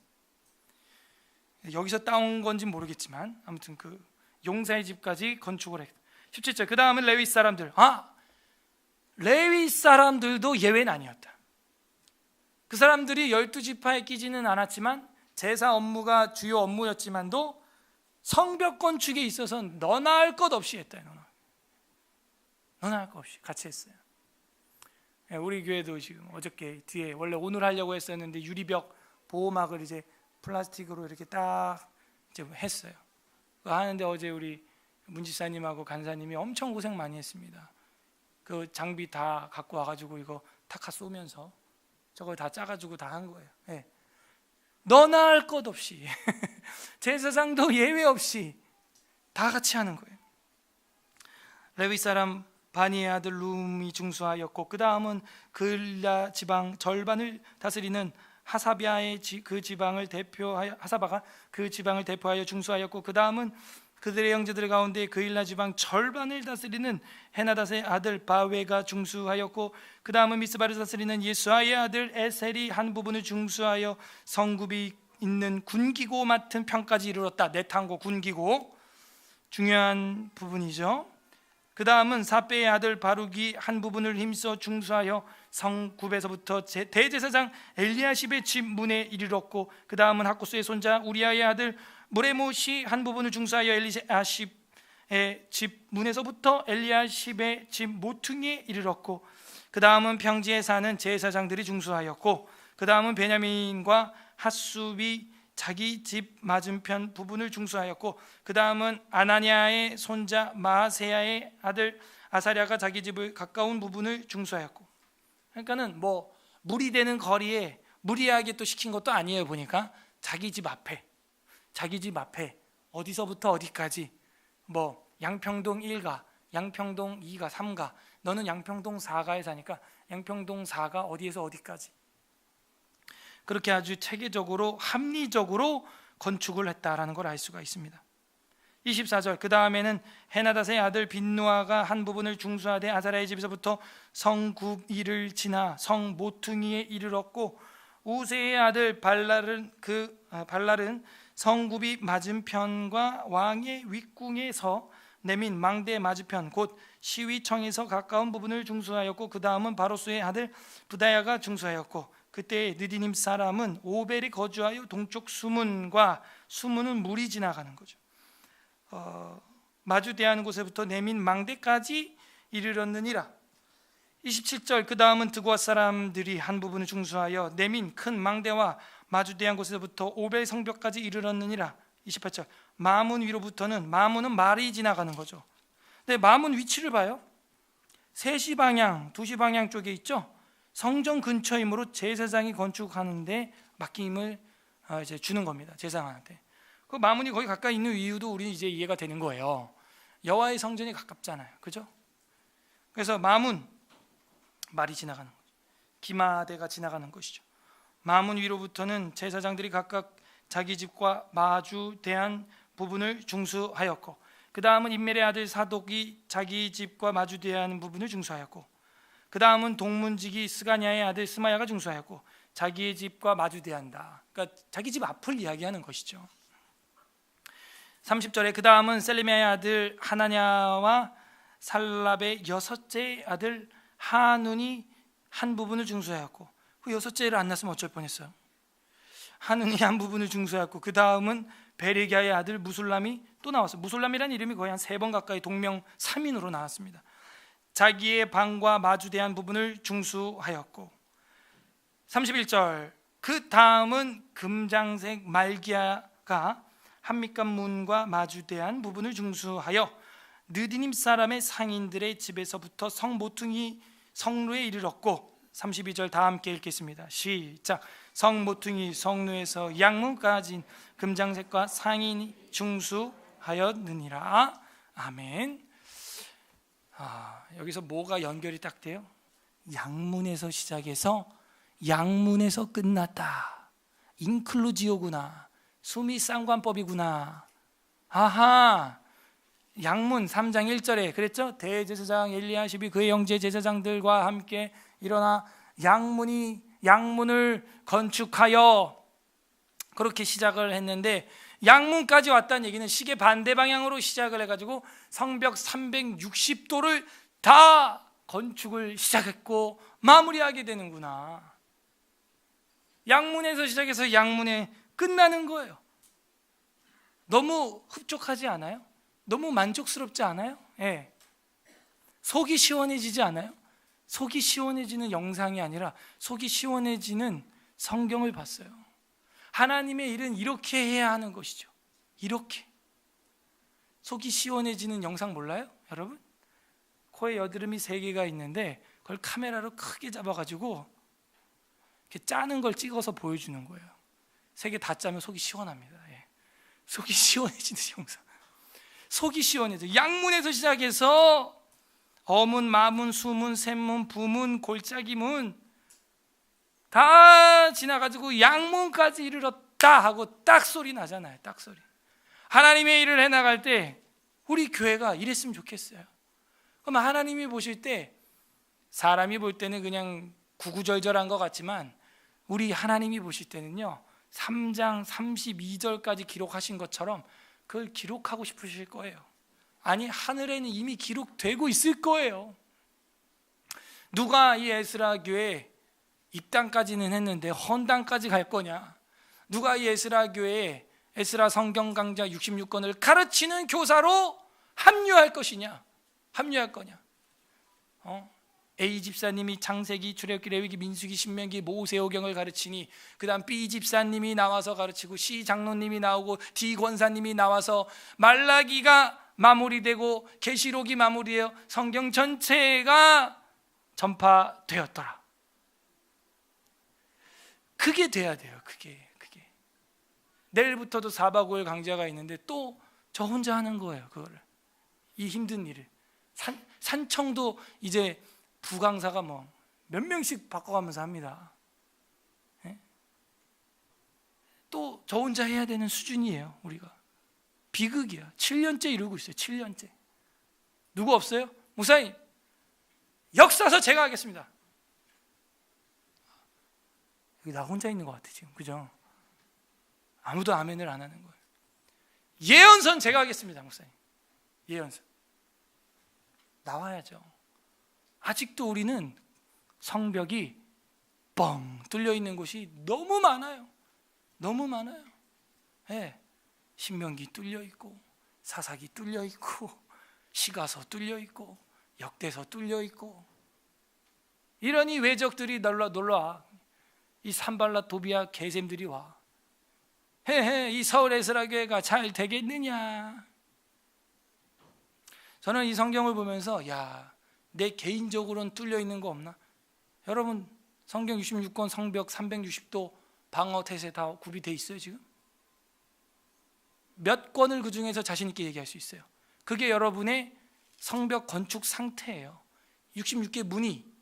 여기서 따온 건지 모르겠지만 아무튼 그 용사의 집까지 건축을 했다. 17절, 그 다음은 레위 사람들. 레위 사람들도 예외는 아니었다. 그 사람들이 12지파에 끼지는 않았지만 제사 업무가 주요 업무였지만도 성벽 건축에 있어서 너나 할 것 없이 했다. 너나 할 것 없이 같이 했어요. 우리 교회도 지금 어저께 뒤에 원래 오늘 하려고 했었는데 유리벽 보호막을 이제 플라스틱으로 이렇게 딱 이제 했어요. 그거 하는데 어제 우리 문지사님하고 간사님이 엄청 고생 많이 했습니다. 그 장비 다 갖고 와가지고 이거 타카 쏘면서 저걸 다 짜가지고 다 한 거예요. 네. 너나 할 것 없이 제사장도 예외 없이 다 같이 하는 거예요. 레위 사람 바니의 아들 룸이 중수하였고, 그 다음은 그일라 지방 절반을 다스리는 하사비아의 그 지방을 대표하여, 하사바가 그 지방을 대표하여 중수하였고, 그 다음은 그들의 형제들 가운데 그일라 지방 절반을 다스리는 헤나닷의 아들 바웨가 중수하였고, 그 다음은 미스바를 다스리는 예수아의 아들 에셀이 한 부분을 중수하여 성굽이 있는 군기고 맡은 편까지 이르렀다. 내탄고 군기고 중요한 부분이죠. 그 다음은 사베의 아들 바룩이 한 부분을 힘써 중수하여 성굽에서부터 대제사장 엘리야십의 집 문에 이르렀고, 그 다음은 학구스의 손자 우리아의 아들 무레못이 한 부분을 중수하여 엘리야십의 집 문에서부터 엘리야십의 집 모퉁이에 이르렀고, 그 다음은 평지에 사는 제사장들이 중수하였고, 그 다음은 베냐민과 핫수비 자기 집 맞은편 부분을 중수하였고, 그 다음은 아나니아의 손자 마세야의 아들 아사랴가 자기 집을 가까운 부분을 중수하였고, 그러니까는 뭐 무리되는 거리에 무리하게 또 시킨 것도 아니에요. 보니까 자기 집 앞에 어디서부터 어디까지, 뭐 양평동 1가, 양평동 2가, 3가, 너는 양평동 4가에 사니까 양평동 4가 어디에서 어디까지, 그렇게 아주 체계적으로 합리적으로 건축을 했다라는 걸 알 수가 있습니다. 24절, 그 다음에는 헤나닷의 아들 빈누아가 한 부분을 중수하되 아사랴의 집에서부터 성굽이를 지나 성 모퉁이에 이르렀고, 우세의 아들 발랄은 성굽이 맞은편과 왕의 윗궁에서 내민 망대 맞은편 곧 시위청에서 가까운 부분을 중수하였고, 그 다음은 바로스의 아들 부다야가 중수하였고, 그때 느디님 사람은 오벨이 거주하여 동쪽 수문과, 수문은 물이 지나가는 거죠, 마주대하는 곳에부터 내민 망대까지 이르렀느니라. 27절, 그 다음은 드고아 사람들이 한 부분을 중수하여 내민 큰 망대와 마주대한 곳에서부터 오벨 성벽까지 이르렀느니라. 28절, 마문 위로부터는, 마문은 말이 지나가는 거죠. 근데 마문 위치를 봐요. 3시 방향, 2시 방향 쪽에 있죠. 성전 근처이므로 제사장이 건축하는데 맡김을 이제 주는 겁니다. 제사장한테. 그 마문이 거기 가까이 있는 이유도 우리 이제 이해가 되는 거예요. 여호와의 성전이 가깝잖아요, 그죠? 그래서 마문, 말이 지나가는 거죠. 기마대가 지나가는 것이죠. 마문 위로부터는 제사장들이 각각 자기 집과 마주대한 부분을 중수하였고, 그 다음은 임멜의 아들 사독이 자기 집과 마주대한 부분을 중수하였고, 그 다음은 동문지기 스가냐의 아들 스마야가 중수하였고, 자기의 집과 마주대한다. 그러니까 자기 집 앞을 이야기하는 것이죠. 30절에 그 다음은 셀레미야의 아들 하나냐와 살랍의 6째 아들 하눈이 한 부분을 중수하였고, 그 6째를 안 낳았으면 어쩔 뻔했어요. 하눈이 한 부분을 중수하였고, 그 다음은 베레기야의 아들 무술람이 또 나왔어요. 무술람이라는 이름이 거의 한 3번 가까이 동명 3인으로 나왔습니다. 자기의 방과 마주대한 부분을 중수하였고, 31절, 그 다음은 금장색 말기야가 한밑간 문과 마주대한 부분을 중수하여 느디님 사람의 상인들의 집에서부터 성 모퉁이 성루에 이르렀고, 32절 다 함께 읽겠습니다. 시작. 성 모퉁이 성루에서 양문까지 금장색과 상인이 중수하였느니라. 아멘. 여기서 뭐가 연결이 딱 돼요? 양문에서 시작해서 양문에서 끝났다. 인클루지오구나. 수미 쌍관법이구나. 아하. 양문 3장 1절에 그랬죠? 대제사장 엘리야십이 그의 형제 제사장들과 함께 일어나 양문을 건축하여, 그렇게 시작을 했는데, 양문까지 왔다는 얘기는 시계 반대 방향으로 시작을 해가지고 성벽 360도를 다 건축을 시작했고 마무리하게 되는구나. 양문에서 시작해서 양문에 끝나는 거예요. 너무 흡족하지 않아요? 너무 만족스럽지 않아요? 예. 속이 시원해지지 않아요? 속이 시원해지는 영상이 아니라 속이 시원해지는 성경을 봤어요. 하나님의 일은 이렇게 해야 하는 것이죠. 이렇게 속이 시원해지는 영상 몰라요? 여러분? 코에 여드름이 3개가 있는데 그걸 카메라로 크게 잡아가지고 이렇게 짜는 걸 찍어서 보여주는 거예요. 3개 다 짜면 속이 시원합니다. 예. 속이 시원해지는 영상. 속이 시원해져. 양문에서 시작해서 어문, 마문, 수문, 샘문, 부문, 골짜기문 다 지나가지고 양문까지 이르렀다 하고 딱 소리 나잖아요. 딱 소리. 하나님의 일을 해나갈 때 우리 교회가 이랬으면 좋겠어요. 그럼 하나님이 보실 때, 사람이 볼 때는 그냥 구구절절한 것 같지만 우리 하나님이 보실 때는요 3장 32절까지 기록하신 것처럼 그걸 기록하고 싶으실 거예요. 아니, 하늘에는 이미 기록되고 있을 거예요. 누가 이 에스라 교회 입당까지는 했는데 헌당까지 갈 거냐? 누가 이 에스라 교회에 에스라 성경 강좌 66권을 가르치는 교사로 합류할 것이냐? 합류할 거냐? A 집사님이 창세기, 출애굽기, 레위기, 민수기, 신명기, 모세오경을 가르치니 그 다음 B 집사님이 나와서 가르치고 C 장로님이 나오고 D 권사님이 나와서 말라기가 마무리되고 계시록이 마무리되어 성경 전체가 전파되었더라. 그게 돼야 돼요. 그게 내일부터도 4박 5일 강좌가 있는데 또 저 혼자 하는 거예요. 그거를, 이 힘든 일을. 산청도 이제 부강사가 뭐 몇 명씩 바꿔가면서 합니다. 또 저 혼자 해야 되는 수준이에요. 우리가 비극이야. 7년째 이러고 있어요. 7년째. 누구 없어요? 목사님, 역사서 제가 하겠습니다. 여기 나 혼자 있는 것 같아 지금, 그죠? 아무도 아멘을 안 하는 거예요. 예언선 제가 하겠습니다. 목사님, 예언선 나와야죠. 아직도 우리는 성벽이 뻥 뚫려 있는 곳이 너무 많아요. 너무 많아요. 네. 신명기 뚫려 있고, 사사기 뚫려 있고, 시가서 뚫려 있고, 역대서 뚫려 있고. 이러니 외적들이 놀러와. 이 산발라 도비아 개샘들이 와. 헤헤, 이 서울 에스라교회가 잘 되겠느냐. 저는 이 성경을 보면서 내 개인적으로는 뚫려 있는 거 없나? 여러분, 성경 66권 성벽 360도 방어 태세 다 구비돼 있어요. 지금 몇 권을 그 중에서 자신 있게 얘기할 수 있어요. 그게 여러분의 성벽 건축 상태예요. 66개 문이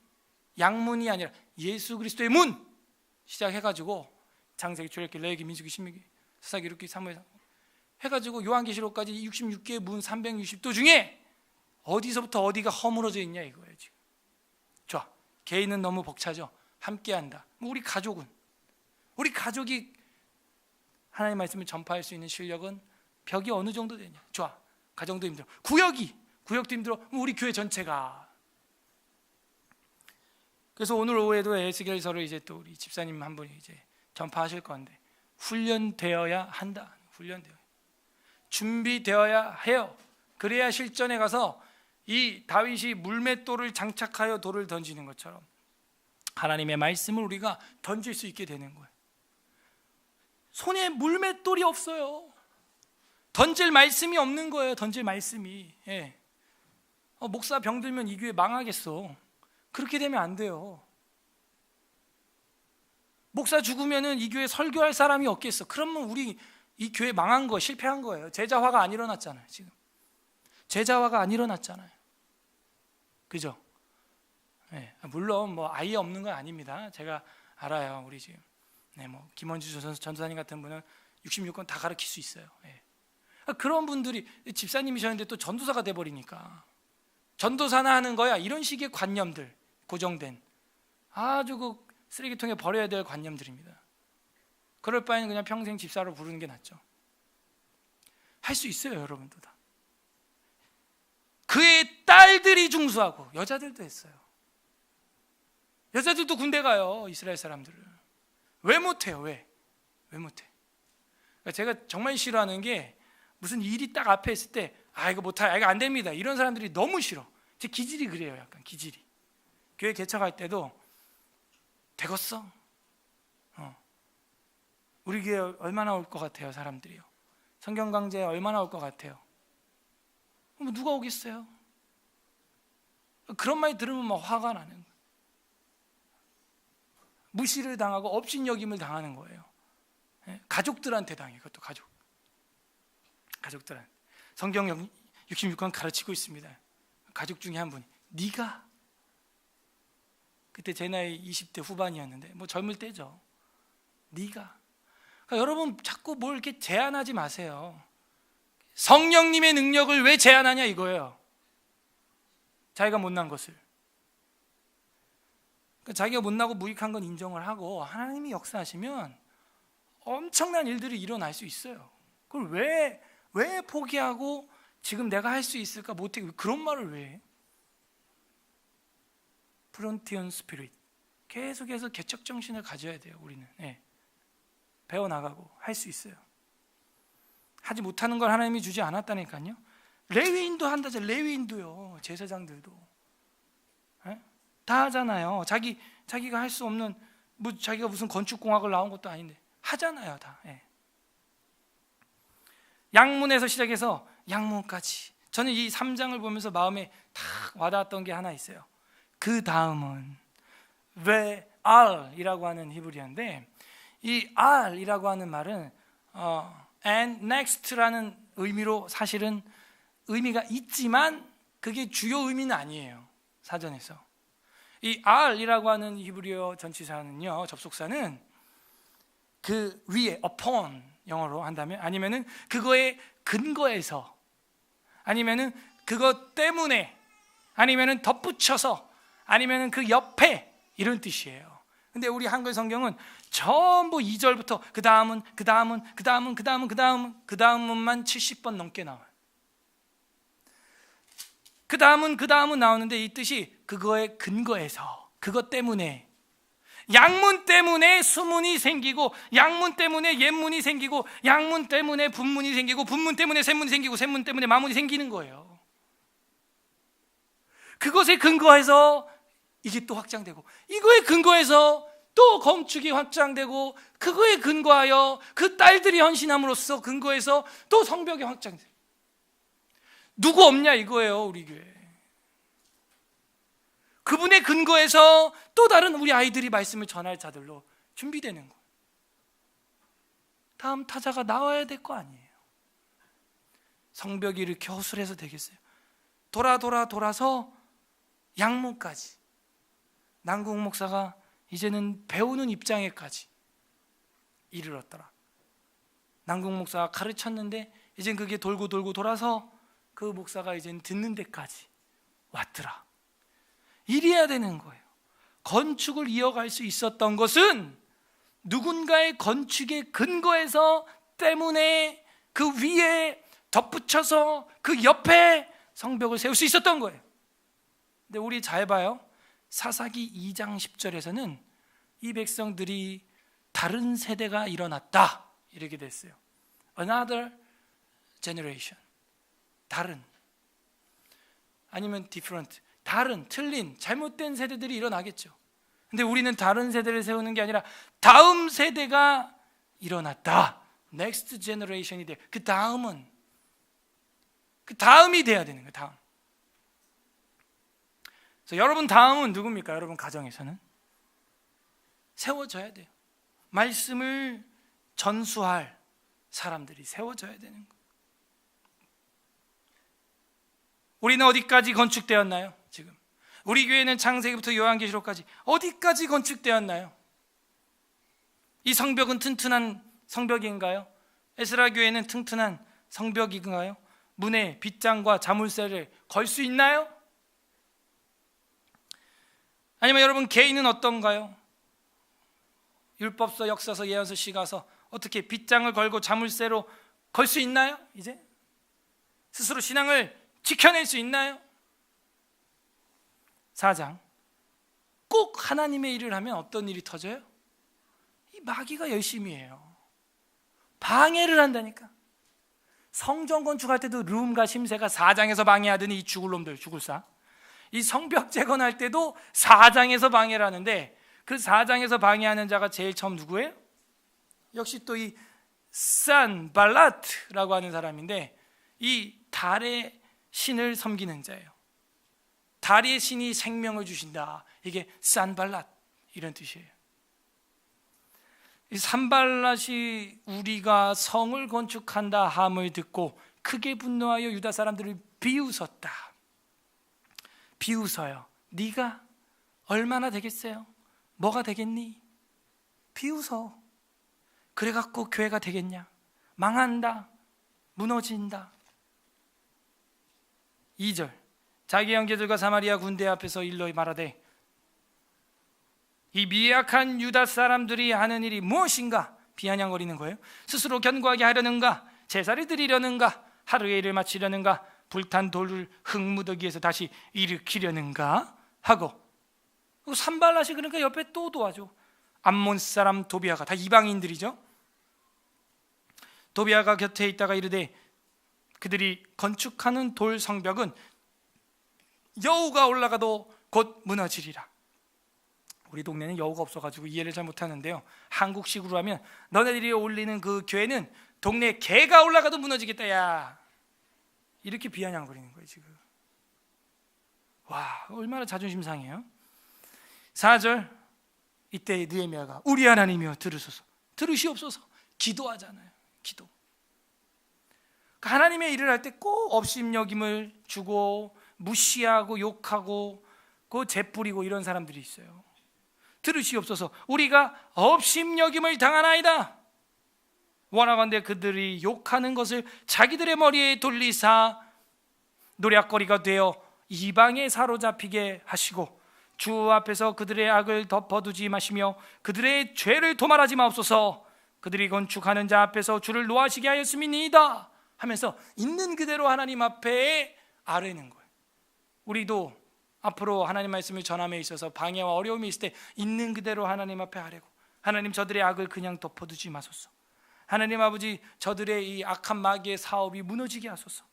양문이 아니라 예수 그리스도의 문 시작해가지고 창세기, 출애굽기, 레위기, 민수기, 신명기, 사사기, 기록기, 사무엘 해가지고 요한계시록까지 66개의 문 360도 중에 어디서부터 어디가 허물어져 있냐 이거예요. 지금 좋아, 개인은 너무 벅차죠. 함께한다. 우리 가족이 하나님의 말씀을 전파할 수 있는 실력은 벽이 어느 정도 되냐. 좋아, 가정도 힘들어. 구역도 힘들어. 우리 교회 전체가. 그래서 오늘 오후에도 에스겔서를 이제 또 우리 집사님 한 분이 이제 전파하실 건데, 훈련되어야 한다. 준비되어야 해요. 그래야 실전에 가서 이 다윗이 물맷돌을 장착하여 돌을 던지는 것처럼 하나님의 말씀을 우리가 던질 수 있게 되는 거예요. 손에 물맷돌이 없어요. 던질 말씀이 없는 거예요. 던질 말씀이. 목사 병들면 이 교회 망하겠어. 그렇게 되면 안 돼요. 목사 죽으면 이 교회 설교할 사람이 없겠어. 그러면 우리 이 교회 망한 거, 실패한 거예요. 제자화가 안 일어났잖아요. 지금 제자화가 안 일어났잖아요. 그죠? 물론 뭐 아예 없는 건 아닙니다. 제가 알아요. 우리 지금 김원주 전도사님 같은 분은 66권 다 가르칠 수 있어요. 그런 분들이 집사님이셨는데 또 전도사가 돼버리니까 전도사나 하는 거야, 이런 식의 관념들, 고정된 아주 그 쓰레기통에 버려야 될 관념들입니다. 그럴 바에는 그냥 평생 집사로 부르는 게 낫죠. 할 수 있어요. 여러분도 다. 그의 딸들이 중수하고 여자들도 했어요. 여자들도 군대 가요. 이스라엘 사람들을. 왜 못해요? 왜 못해? 그러니까 제가 정말 싫어하는 게, 무슨 일이 딱 앞에 있을 때 이거 못해, 이거 안 됩니다, 이런 사람들이 너무 싫어. 제 기질이 그래요. 약간 기질이. 교회 개척할 때도 되겠어? 우리 교회 얼마나 올 것 같아요? 사람들이요. 성경 강좌에 얼마나 올 것 같아요? 누가 오겠어요? 그런 말 들으면 막 화가 나는 거예요. 무시를 당하고 업신여김을 당하는 거예요. 가족들한테 당해요. 그것도 가족들한테. 성경 66권 가르치고 있습니다. 가족 중에 한 분이, 네가, 그때 제 나이 20대 후반이었는데 뭐 젊을 때죠. 네가. 그러니까 여러분 자꾸 뭘 이렇게 제한하지 마세요. 성령님의 능력을 왜 제한하냐 이거예요. 자기가 못난 것을. 그러니까 자기가 못나고 무익한 건 인정을 하고 하나님이 역사하시면 엄청난 일들이 일어날 수 있어요. 그걸 왜 포기하고 지금 내가 할 수 있을까 못해, 그런 말을 왜 해? 프론티언 스피릿, 계속해서 개척 정신을 가져야 돼요. 우리는 배워나가고 할 수 있어요. 하지 못하는 걸 하나님이 주지 않았다니까요. 레위인도 한다죠. 레위인도요. 제사장들도 다 다 하잖아요. 자기가 할 수 없는, 뭐 자기가 무슨 건축공학을 나온 것도 아닌데 하잖아요, 다. 예. 양문에서 시작해서 양문까지. 저는 이 3장을 보면서 마음에 탁 와닿았던 게 하나 있어요. 그 다음은 ve'al이라고 하는 히브리어인데, 이 al이라고 하는 말은 and next라는 의미로 사실은 의미가 있지만 그게 주요 의미는 아니에요, 사전에서. 이 al이라고 하는 히브리어 전치사는요, 접속사는 그 위에 upon, 영어로 한다면, 아니면은 그거에 근거해서, 아니면은 그것 때문에, 아니면은 덧붙여서, 아니면은 그 옆에, 이런 뜻이에요. 근데 우리 한글 성경은 전부 2절부터 그 다음은 70번 넘게 나와요. 그 다음은 나오는데, 이 뜻이 그거에 근거해서, 그것 때문에, 양문 때문에 수문이 생기고, 양문 때문에 옛문이 생기고, 양문 때문에 분문이 생기고, 분문 때문에 샘문이 생기고, 샘문 때문에 마문이 생기는 거예요. 그것에 근거해서 이게 또 확장되고, 이거에 근거해서 또 건축이 확장되고, 그거에 근거하여 그 딸들이 헌신함으로써 근거해서 또 성벽이 확장돼요. 누구 없냐 이거예요, 우리 교회. 그분의 근거에서 또 다른 우리 아이들이 말씀을 전할 자들로 준비되는 거예요. 다음 타자가 나와야 될 거 아니에요. 성벽이 이렇게 허술해서 되겠어요? 돌아서 양문까지. 남궁 목사가 이제는 배우는 입장에까지 이르렀더라. 남궁 목사가 가르쳤는데 이젠 그게 돌고 돌아서 그 목사가 이젠 듣는 데까지 왔더라. 이래야 되는 거예요. 건축을 이어갈 수 있었던 것은 누군가의 건축의 근거에서 때문에 그 위에 덧붙여서 그 옆에 성벽을 세울 수 있었던 거예요. 근데 우리 잘 봐요. 사사기 2장 10절에서는 이 백성들이 다른 세대가 일어났다 이렇게 됐어요. Another generation. 다른, 아니면 different, 다른, 틀린, 잘못된 세대들이 일어나겠죠. 근데 우리는 다른 세대를 세우는 게 아니라 다음 세대가 일어났다. Next generation이 돼. 그 다음은, 그 다음이 돼야 되는 거예요. 다음. 그래서 여러분 다음은 누굽니까? 여러분 가정에서는 세워져야 돼요. 말씀을 전수할 사람들이 세워져야 되는 거예요. 우리는 어디까지 건축되었나요? 지금 우리 교회는 창세기부터 요한계시록까지 어디까지 건축되었나요? 이 성벽은 튼튼한 성벽인가요? 에스라 교회는 튼튼한 성벽인가요? 문에 빗장과 자물쇠를 걸 수 있나요? 아니면 여러분 개인은 어떤가요? 율법서, 역사서, 예언서, 시가서 어떻게 빗장을 걸고 자물쇠로 걸 수 있나요? 이제 스스로 신앙을 지켜낼 수 있나요? 4장, 꼭 하나님의 일을 하면 어떤 일이 터져요? 이 마귀가 열심히 해요. 방해를 한다니까. 성전 건축할 때도 룸과 심새가 4장에서 방해하더니 이 죽을 놈들, 죽을 사. 이 성벽 재건할 때도 4장에서 방해를 하는데, 그 4장에서 방해하는 자가 제일 처음 누구예요? 역시 또 이 산발라트라고 하는 사람인데, 이 달의 신을 섬기는 자예요. 달의 신이 생명을 주신다. 이게 산발랏 이런 뜻이에요. 이 산발랏이 우리가 성을 건축한다 함을 듣고 크게 분노하여 유다 사람들을 비웃었다. 비웃어요. 네가 얼마나 되겠어요? 뭐가 되겠니? 비웃어. 그래갖고 교회가 되겠냐? 망한다. 무너진다. 2절, 자기 형제들과 사마리아 군대 앞에서 일러 말하되 이 미약한 유다 사람들이 하는 일이 무엇인가? 비아냥거리는 거예요. 스스로 견고하게 하려는가? 제사를 드리려는가? 하루의 일을 마치려는가? 불탄 돌을 흙무더기에서 다시 일으키려는가? 하고, 산발랏이 그러니까 옆에 또 도와줘. 암몬 사람 도비아가, 다 이방인들이죠. 도비아가 곁에 있다가 이르되 그들이 건축하는 돌 성벽은 여우가 올라가도 곧 무너지리라. 우리 동네는 여우가 없어가지고 이해를 잘 못하는데요, 한국식으로 하면 너네들이 올리는 그 교회는 동네에 개가 올라가도 무너지겠다 야, 이렇게 비아냥거리는 거예요 지금. 와, 얼마나 자존심 상해요. 4절, 이때 느헤미야가 우리 하나님이여 들으소서, 들으시옵소서 기도하잖아요. 기도. 하나님의 일을 할 때 꼭 업심여김을 주고 무시하고 욕하고 그 재뿌리고 이런 사람들이 있어요. 들으시옵소서 우리가 업심여김을 당하나이다. 원하건대 그들이 욕하는 것을 자기들의 머리에 돌리사 노략거리가 되어 이방에 사로잡히게 하시고 주 앞에서 그들의 악을 덮어두지 마시며 그들의 죄를 도말하지 마옵소서. 그들이 건축하는 자 앞에서 주를 노하시게 하였음이니이다 하면서 있는 그대로 하나님 앞에 아뢰는 거예요. 우리도 앞으로 하나님 말씀을 전함에 있어서 방해와 어려움이 있을 때 있는 그대로 하나님 앞에 아뢰고, 하나님 저들의 악을 그냥 덮어두지 마소서. 하나님 아버지 저들의 이 악한 마귀의 사업이 무너지게 하소서.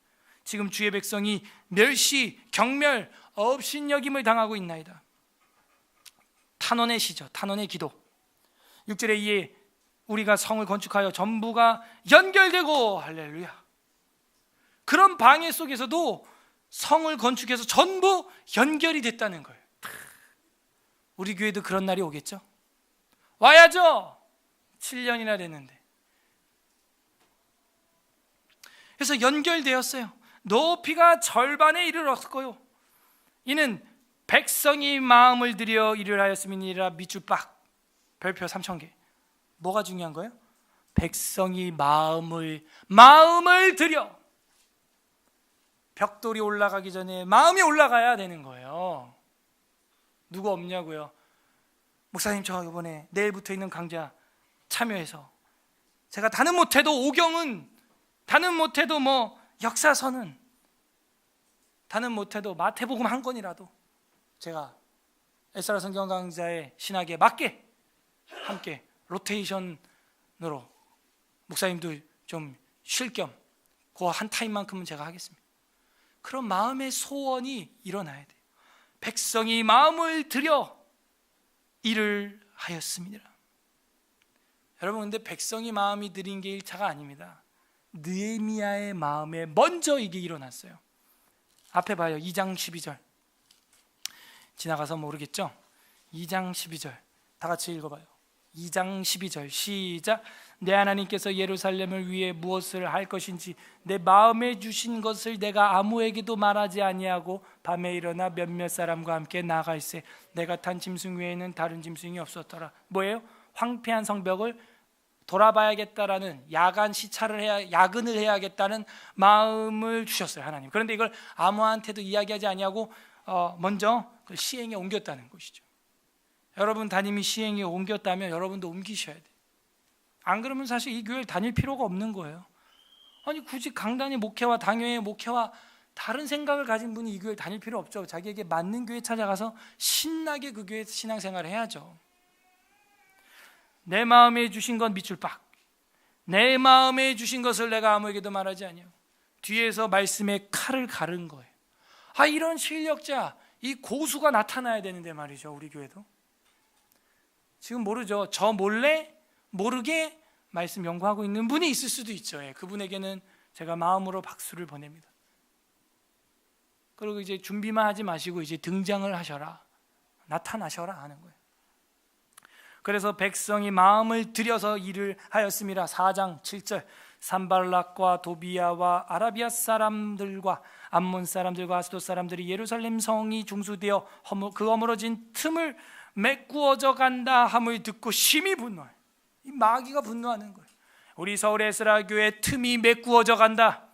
지금 주의 백성이 멸시, 경멸, 업신여김을 당하고 있나이다. 탄원의 시죠. 탄원의 기도. 6절에 이에 우리가 성을 건축하여 전부가 연결되고, 할렐루야, 그런 방해 속에서도 성을 건축해서 전부 연결이 됐다는 거예요. 우리 교회도 그런 날이 오겠죠? 와야죠. 7년이나 됐는데. 그래서 연결되었어요. 높이가 절반에 이르렀고요. 이는 백성이 마음을 들여 일을 하였음이니라. 밑줄 빡, 별표 3,000개. 뭐가 중요한 거예요? 백성이 마음을 들여. 벽돌이 올라가기 전에 마음이 올라가야 되는 거예요. 누구 없냐고요? 목사님 저 이번에 내일부터 있는 강좌 참여해서 제가 다는 못해도 오경은, 다는 못해도 뭐 역사서는, 다는 못해도 마태복음 한 권이라도 제가 에스라 성경 강좌의 신학에 맞게 함께 로테이션으로 목사님도 좀 쉴 겸 그 한 타임만큼은 제가 하겠습니다. 그런 마음의 소원이 일어나야 돼요. 백성이 마음을 들여 일을 하였습니다. 여러분, 근데 백성이 마음이 들인 게 1차가 아닙니다. 느헤미야의 마음에 먼저 이게 일어났어요. 앞에 봐요. 2장 12절. 지나가서 모르겠죠? 2장 12절 다 같이 읽어봐요. 2장 12절 시작. 내 하나님께서 예루살렘을 위해 무엇을 할 것인지 내 마음에 주신 것을 내가 아무에게도 말하지 아니하고 밤에 일어나 몇몇 사람과 함께 나아갈세. 내가 탄 짐승 외에는 다른 짐승이 없었더라. 뭐예요? 황폐한 성벽을 돌아봐야겠다라는 야간 시찰을 해야, 야근을 해야겠다는 마음을 주셨어요, 하나님. 그런데 이걸 아무한테도 이야기하지 아니하고 먼저 그걸 시행에 옮겼다는 것이죠. 여러분 담임이 시행에 옮겼다면 여러분도 옮기셔야 돼요. 안 그러면 사실 이 교회를 다닐 필요가 없는 거예요. 아니 굳이 강단의 목회와 당회의 목회와 다른 생각을 가진 분이 이 교회를 다닐 필요 없죠. 자기에게 맞는 교회 찾아가서 신나게 그 교회에서 신앙생활을 해야죠. 내 마음에 주신 건 밑줄 빡. 내 마음에 주신 것을 내가 아무에게도 말하지 아니하고. 뒤에서 말씀에 칼을 가른 거예요. 이런 실력자, 이 고수가 나타나야 되는데 말이죠. 우리 교회도 지금 모르죠. 저 몰래 모르게 말씀 연구하고 있는 분이 있을 수도 있죠. 그분에게는 제가 마음으로 박수를 보냅니다. 그리고 이제 준비만 하지 마시고 이제 등장을 하셔라, 나타나셔라 하는 거예요. 그래서 백성이 마음을 들여서 일을 하였음이라. 4장 7절 산발락과 도비야와 아라비아 사람들과 암몬 사람들과 아스돗 사람들이 예루살렘 성이 중수되어 그 허물어진 틈을 메꾸어져 간다 함을 듣고 심히 분노해. 이 마귀가 분노하는 거예요. 우리 서울 에스라 교회 틈이 메꾸어져 간다.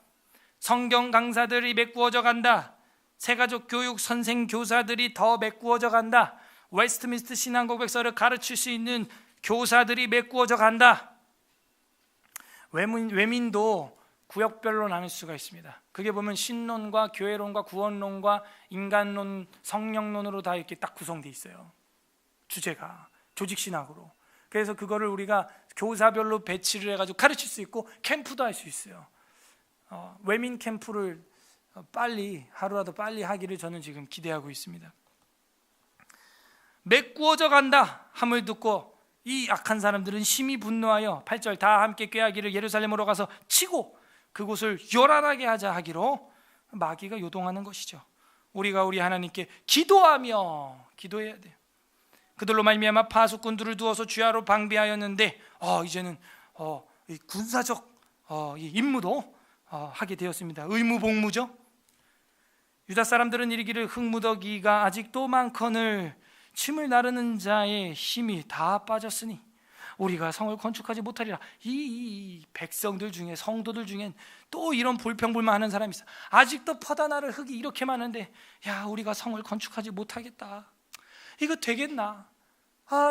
성경 강사들이 메꾸어져 간다. 새가족 교육 선생 교사들이 더 메꾸어져 간다. 웨스트민스터 신앙 고백서를 가르칠 수 있는 교사들이 메꾸어져 간다. 외민도 구역별로 나눌 수가 있습니다. 그게 보면 신론과 교회론과 구원론과 인간론, 성령론으로 다 이렇게 딱 구성되어 있어요. 주제가 조직신학으로. 그래서 그거를 우리가 교사별로 배치를 해가지고 가르칠 수 있고 캠프도 할 수 있어요. 외민 캠프를 빨리, 하루라도 빨리 하기를 저는 지금 기대하고 있습니다. 메꾸어져 간다 함을 듣고 이 악한 사람들은 심히 분노하여 8절 다 함께 꾀하기를 예루살렘으로 가서 치고 그곳을 요란하게 하자 하기로 마귀가 요동하는 것이죠. 우리가 우리 하나님께 기도하며 기도해야 돼요. 그들로 말미암아 파수꾼들을 두어서 주야로 방비하였는데 이제는 이 군사적 이 임무도 하게 되었습니다. 의무복무죠. 유다 사람들은 이르기를 흙무더기가 아직도 많거늘 침을 나르는 자의 힘이 다 빠졌으니 우리가 성을 건축하지 못하리라. 이 백성들 중에, 성도들 중엔 또 이런 불평불만하는 사람이 있어. 아직도 퍼다나를 흙이 이렇게 많은데 우리가 성을 건축하지 못하겠다. 이거 되겠나?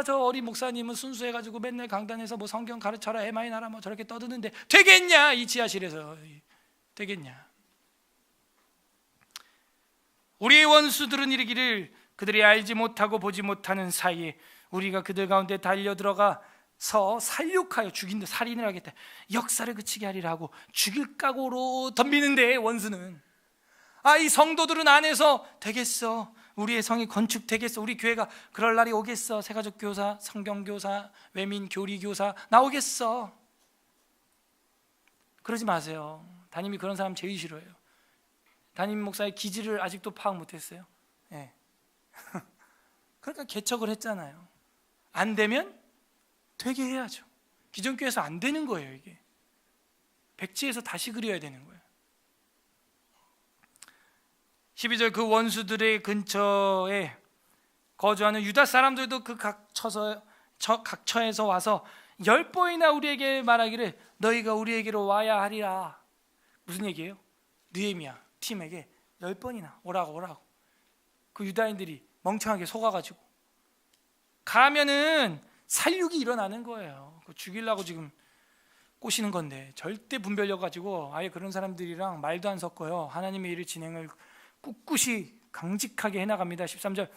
저 어린 목사님은 순수해가지고 맨날 강단에서 뭐 성경 가르쳐라 에마이나라 뭐 저렇게 떠드는데 되겠냐? 이 지하실에서 되겠냐? 우리의 원수들은 이르기를 그들이 알지 못하고 보지 못하는 사이에 우리가 그들 가운데 달려들어가서 살육하여 죽인다, 살인을 하겠다, 역사를 그치게 하리라 하고 죽일 각오로 덤비는데 원수는 이 성도들은 안에서 되겠어, 우리의 성이 건축되겠어, 우리 교회가 그럴 날이 오겠어, 세가족 교사, 성경 교사, 외민 교리 교사 나오겠어. 그러지 마세요. 담임이 그런 사람 제일 싫어해요. 담임 목사의 기질을 아직도 파악 못했어요. 그러니까 개척을 했잖아요. 안 되면 되게 해야죠. 기존 교회에서 안 되는 거예요. 이게 백지에서 다시 그려야 되는 거예요. 12절 그 원수들의 근처에 거주하는 유다 사람들도 그 각처에서 와서 10번이나 우리에게 말하기를 너희가 우리에게로 와야 하리라. 무슨 얘기예요? 느헤미야 팀에게 10번이나 오라고. 그 유다인들이 멍청하게 속아가지고 가면은 살육이 일어나는 거예요. 죽이려고 지금 꼬시는 건데 절대 분별력 가지고 아예 그런 사람들이랑 말도 안 섞어요. 하나님의 일을 진행을 꿋꿋이 강직하게 해나갑니다. 13절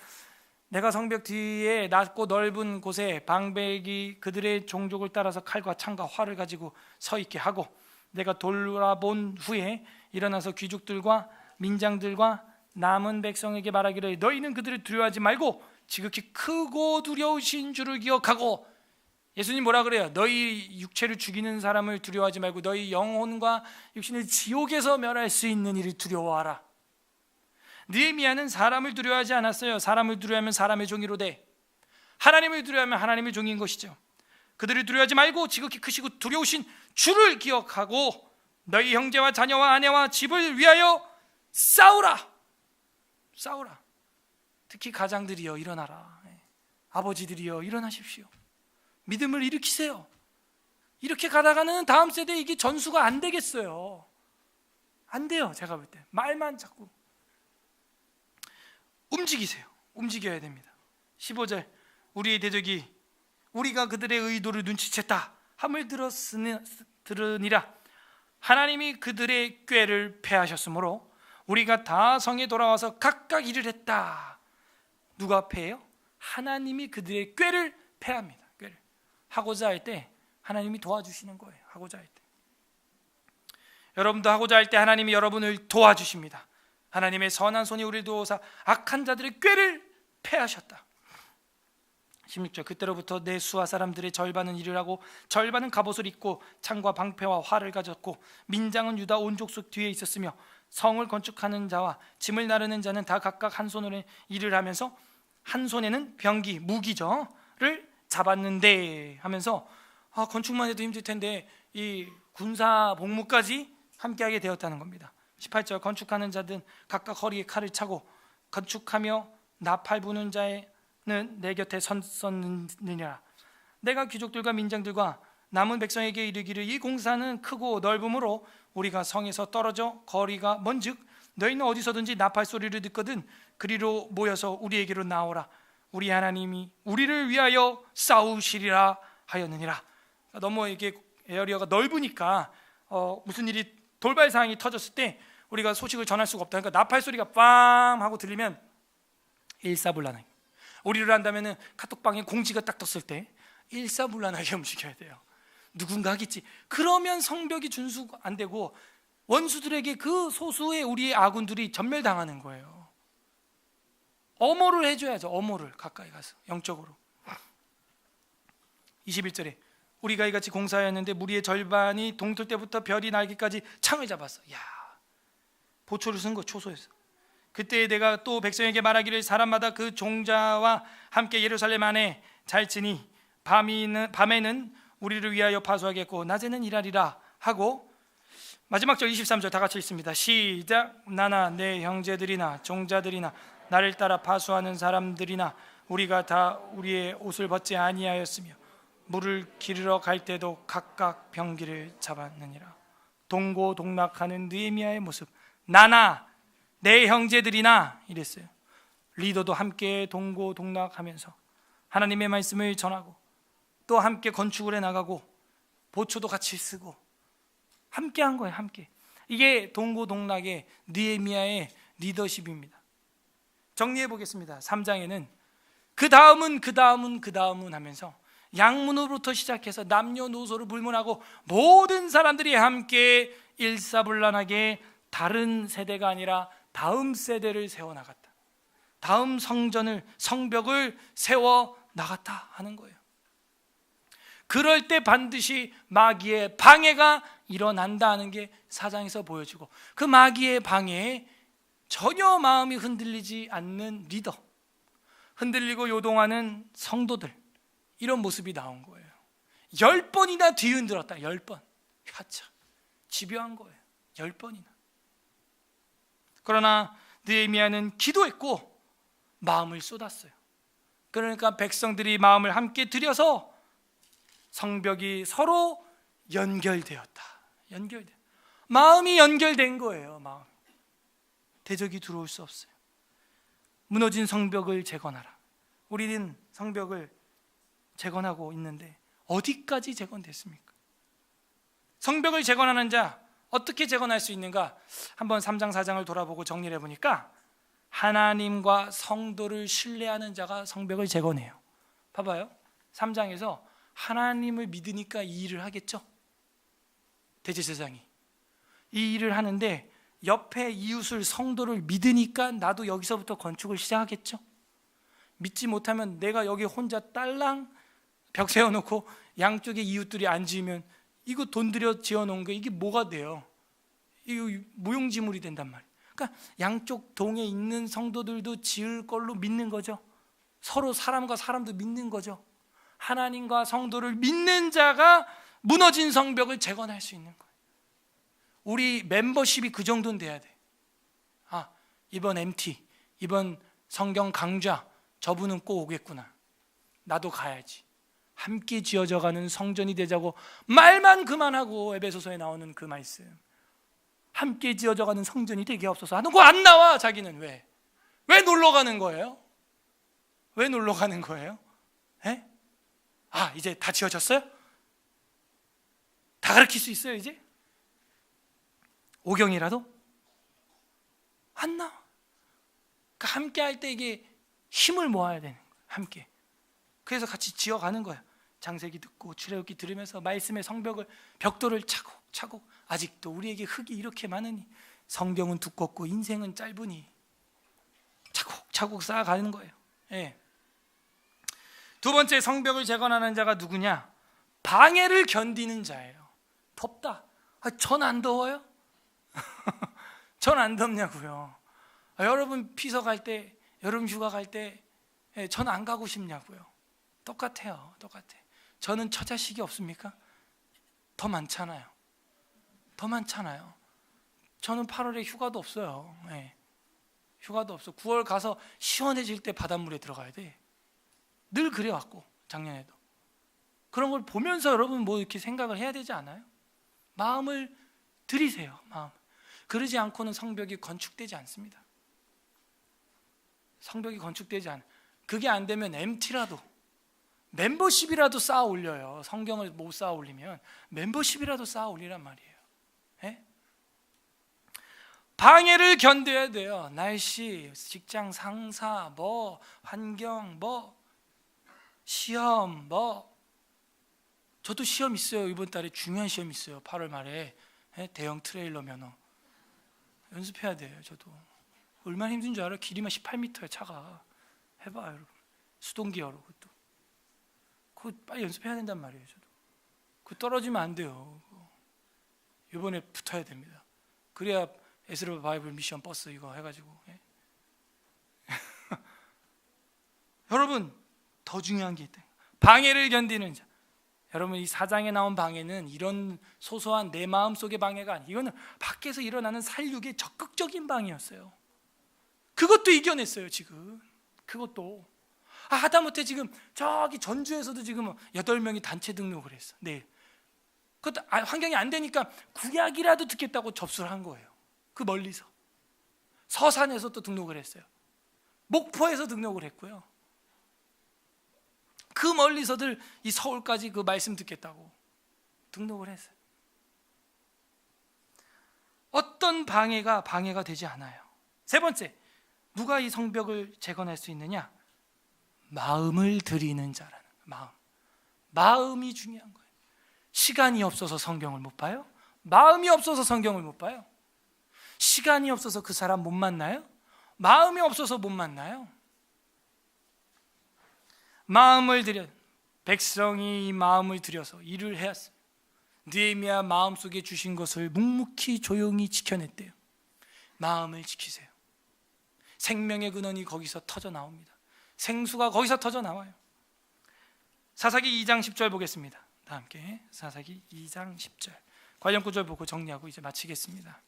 내가 성벽 뒤에 낮고 넓은 곳에 방백이 그들의 종족을 따라서 칼과 창과 활을 가지고 서 있게 하고 내가 돌아본 후에 일어나서 귀족들과 민장들과 남은 백성에게 말하기를 너희는 그들을 두려워하지 말고 지극히 크고 두려우신 줄을 기억하고, 예수님 뭐라 그래요? 너희 육체를 죽이는 사람을 두려워하지 말고 너희 영혼과 육신을 지옥에서 멸할 수 있는 이를 두려워하라. 느헤미야는 사람을 두려워하지 않았어요. 사람을 두려워하면 사람의 종이로 돼. 하나님을 두려워하면 하나님의 종인 것이죠. 그들을 두려워하지 말고 지극히 크시고 두려우신 주를 기억하고 너희 형제와 자녀와 아내와 집을 위하여 싸우라. 특히 가장들이여 일어나라. 아버지들이여 일어나십시오. 믿음을 일으키세요. 이렇게 가다가는 다음 세대에 이게 전수가 안 되겠어요. 안 돼요. 제가 볼 때 말만 자꾸 움직이세요. 움직여야 됩니다. 15절 우리의 대적이 우리가 그들의 의도를 눈치챘다 함을 들으니라. 하나님이 그들의 꾀를 패하셨으므로 우리가 다 성에 돌아와서 각각 일을 했다. 누가 패해요? 하나님이 그들의 꾀를 패합니다. 꾀를 하고자 할 때 하나님이 도와주시는 거예요. 하고자 할 때 여러분도 하고자 할 때 하나님이 여러분을 도와주십니다. 하나님의 선한 손이 우리를 도우사 악한 자들의 꾀를 패하셨다. 16절 그때로부터 내 수하 사람들의 절반은 일을 하고 절반은 갑옷을 입고 창과 방패와 활을 가졌고 민장은 유다 온 족속 뒤에 있었으며 성을 건축하는 자와 짐을 나르는 자는 다 각각 한 손으로 일을 하면서 한 손에는 병기 무기를 잡았는데 하면서 건축만 해도 힘들 텐데 이 군사 복무까지 함께하게 되었다는 겁니다. 18절 건축하는 자든 각각 허리에 칼을 차고 건축하며 나팔 부는 자는 내 곁에 섰느니라. 내가 귀족들과 민장들과 남은 백성에게 이르기를 이 공사는 크고 넓음으로 우리가 성에서 떨어져 거리가 먼즉 너희는 어디서든지 나팔 소리를 듣거든 그리로 모여서 우리에게로 나오라. 우리 하나님이 우리를 위하여 싸우시리라 하였느니라. 너무 이게 에어리어가 넓으니까 무슨 일이 돌발 상황이 터졌을 때 우리가 소식을 전할 수가 없다. 그러니까 나팔 소리가 빵 하고 들리면 일사불란하게, 우리를 한다면은 카톡방에 공지가 딱 떴을 때 일사불란하게 움직여야 돼요. 누군가 하겠지. 그러면 성벽이 준수 안 되고 원수들에게 그 소수의 우리의 아군들이 전멸당하는 거예요. 엄호를 해줘야죠. 엄호를 가까이 가서 영적으로. 21절에 우리가 이같이 공사하였는데 무리의 절반이 동틀 때부터 별이 날기까지 창을 잡았어. 야, 보초를 쓴 거 초소에서. 그때 내가 또 백성에게 말하기를 사람마다 그 종자와 함께 예루살렘 안에 잘 지니 밤에는 우리를 위하여 파수하겠고 낮에는 일하리라 하고, 마지막 절 23절 다 같이 읽습니다. 시작. 나나 내 형제들이나 종자들이나 나를 따라 파수하는 사람들이나 우리가 다 우리의 옷을 벗지 아니하였으며 물을 기르러 갈 때도 각각 병기를 잡았느니라. 동고동락하는 느헤미야의 모습. 나나 내 형제들이나 이랬어요. 리더도 함께 동고동락하면서 하나님의 말씀을 전하고 또 함께 건축을 해나가고 보초도 같이 쓰고 함께 한 거예요. 함께. 이게 동고동락의 느헤미야의 리더십입니다. 정리해 보겠습니다. 3장에는 그 다음은 하면서 양문으로부터 시작해서 남녀노소를 불문하고 모든 사람들이 함께 일사불란하게 다른 세대가 아니라 다음 세대를 세워나갔다. 다음 성벽을 세워나갔다 하는 거예요. 그럴 때 반드시 마귀의 방해가 일어난다는 게 4장에서 보여지고, 그 마귀의 방해에 전혀 마음이 흔들리지 않는 리더, 흔들리고 요동하는 성도들, 이런 모습이 나온 거예요. 10번이나 뒤흔들었다. 10번. 하차, 집요한 거예요. 10번이나. 그러나 느헤미야는 기도했고 마음을 쏟았어요. 그러니까 백성들이 마음을 함께 들여서 성벽이 서로 연결되었다. 마음이 연결된 거예요. 마음. 대적이 들어올 수 없어요. 무너진 성벽을 재건하라. 우리는 성벽을 재건하고 있는데 어디까지 재건됐습니까? 성벽을 재건하는 자 어떻게 재건할 수 있는가? 한번 3장 4장을 돌아보고 정리를 해보니까 하나님과 성도를 신뢰하는 자가 성벽을 재건해요. 봐봐요. 3장에서 하나님을 믿으니까 이 일을 하겠죠. 대제사장이 이 일을 하는데 옆에 이웃을, 성도를 믿으니까 나도 여기서부터 건축을 시작하겠죠. 믿지 못하면 내가 여기 혼자 딸랑 벽 세워놓고 양쪽에 이웃들이 안 지으면 이거 돈 들여 지어놓은 거 이게 뭐가 돼요? 이거 무용지물이 된단 말이에요. 그러니까 양쪽 동에 있는 성도들도 지을 걸로 믿는 거죠. 서로 사람과 사람도 믿는 거죠. 하나님과 성도를 믿는 자가 무너진 성벽을 재건할 수 있는 거예요. 우리 멤버십이 그 정도는 돼야 돼. 아, 이번 MT, 이번 성경 강좌 저분은 꼭 오겠구나. 나도 가야지. 함께 지어져가는 성전이 되자고 말만 그만하고, 에베소서에 나오는 그 말씀, 함께 지어져가는 성전이 되게 없어서 하는 거 안 나와. 자기는 왜 놀러 가는 거예요? 왜 놀러 가는 거예요? 에? 아, 이제 다 지어졌어요? 다 가르칠 수 있어요 이제? 오경이라도? 안 나와. 그러니까 함께 할 때 이게 힘을 모아야 되는 거예요. 함께. 그래서 같이 지어가는 거예요. 장세기 듣고 출애굽기 들으면서 말씀의 성벽을, 벽돌을 차곡차곡, 아직도 우리에게 흙이 이렇게 많으니 성경은 두껍고 인생은 짧으니 차곡차곡 쌓아가는 거예요. 예. 두 번째, 성벽을 재건하는 자가 누구냐? 방해를 견디는 자예요. 덥다. 전 안 더워요? 전 안 덥냐고요. 여러분 피서 갈 때, 여름 휴가 갈 때 전 안 가고 싶냐고요. 똑같아요. 저는 처자식이 없습니까? 더 많잖아요. 저는 8월에 휴가도 없어요. 휴가도 없어. 9월 가서 시원해질 때 바닷물에 들어가야 돼. 늘 그래왔고, 작년에도. 그런 걸 보면서 여러분 뭐 이렇게 생각을 해야 되지 않아요? 마음을 들이세요. 마음. 그러지 않고는 성벽이 건축되지 않습니다. 성벽이 건축되지 않아요. 그게 안 되면 MT라도, 멤버십이라도 쌓아 올려요. 성경을 못 쌓아 올리면 멤버십이라도 쌓아 올리란 말이에요. 예? 방해를 견뎌야 돼요. 날씨, 직장 상사, 환경, 시험, 저도 시험 있어요. 이번 달에 중요한 시험 있어요. 8월 말에. 대형 트레일러 면허 연습해야 돼요. 저도 얼마나 힘든 줄 알아요? 길이만 18m예요 차가. 해봐 여러분. 수동기어로 그것도. 그거 빨리 연습해야 된단 말이에요. 저도. 그거 떨어지면 안 돼요. 이번에 붙어야 됩니다. 그래야 에스더 바이블 미션 버스 이거 해가지고. 예? 여러분 더 중요한 게 있다. 방해를 견디는 자. 여러분 이 4장에 나온 방해는 이런 소소한 내 마음속의 방해가 아니에요. 이거는 밖에서 일어나는 살육의 적극적인 방해였어요. 그것도 이겨냈어요. 지금 그것도 하다못해 지금 저기 전주에서도 지금 8명이 단체 등록을 했어. 네. 그것도 환경이 안 되니까 구약이라도 듣겠다고 접수를 한 거예요. 그 멀리서 서산에서 또 등록을 했어요. 목포에서 등록을 했고요. 그 멀리서들 이 서울까지 그 말씀 듣겠다고 등록을 했어요. 어떤 방해가 되지 않아요. 세 번째, 누가 이 성벽을 재건할 수 있느냐? 마음을 드리는 자라는 마음. 마음이 중요한 거예요. 시간이 없어서 성경을 못 봐요? 마음이 없어서 성경을 못 봐요? 시간이 없어서 그 사람 못 만나요? 마음이 없어서 못 만나요? 마음을 들여, 백성이 마음을 들여서 일을 해왔어요. 느헤미야 마음속에 주신 것을 묵묵히 조용히 지켜냈대요. 마음을 지키세요. 생명의 근원이 거기서 터져 나옵니다. 생수가 거기서 터져 나와요. 사사기 2장 10절 보겠습니다. 다 함께 사사기 2장 10절 관련 구절 보고 정리하고 이제 마치겠습니다.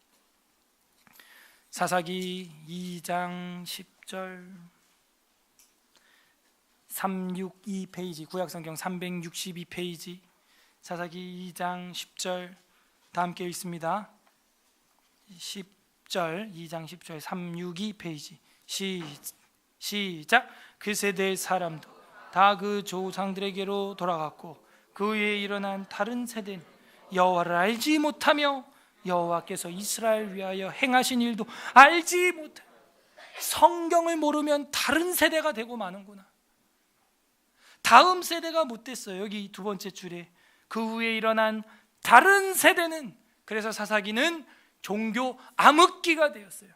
사사기 2장 10절 362페이지 구약성경 362페이지 사사기 2장 10절 다 함께 읽습니다. 10절 2장 10절 362페이지 시작. 그 세대의 사람도 다 그 조상들에게로 돌아갔고 그 위에 일어난 다른 세대는 여호와를 알지 못하며 여호와께서 이스라엘 위하여 행하신 일도 알지 못해. 성경을 모르면 다른 세대가 되고 마는구나. 다음 세대가 못 됐어요. 여기 두 번째 줄에 그 후에 일어난 다른 세대는, 그래서 사사기는 종교 암흑기가 되었어요.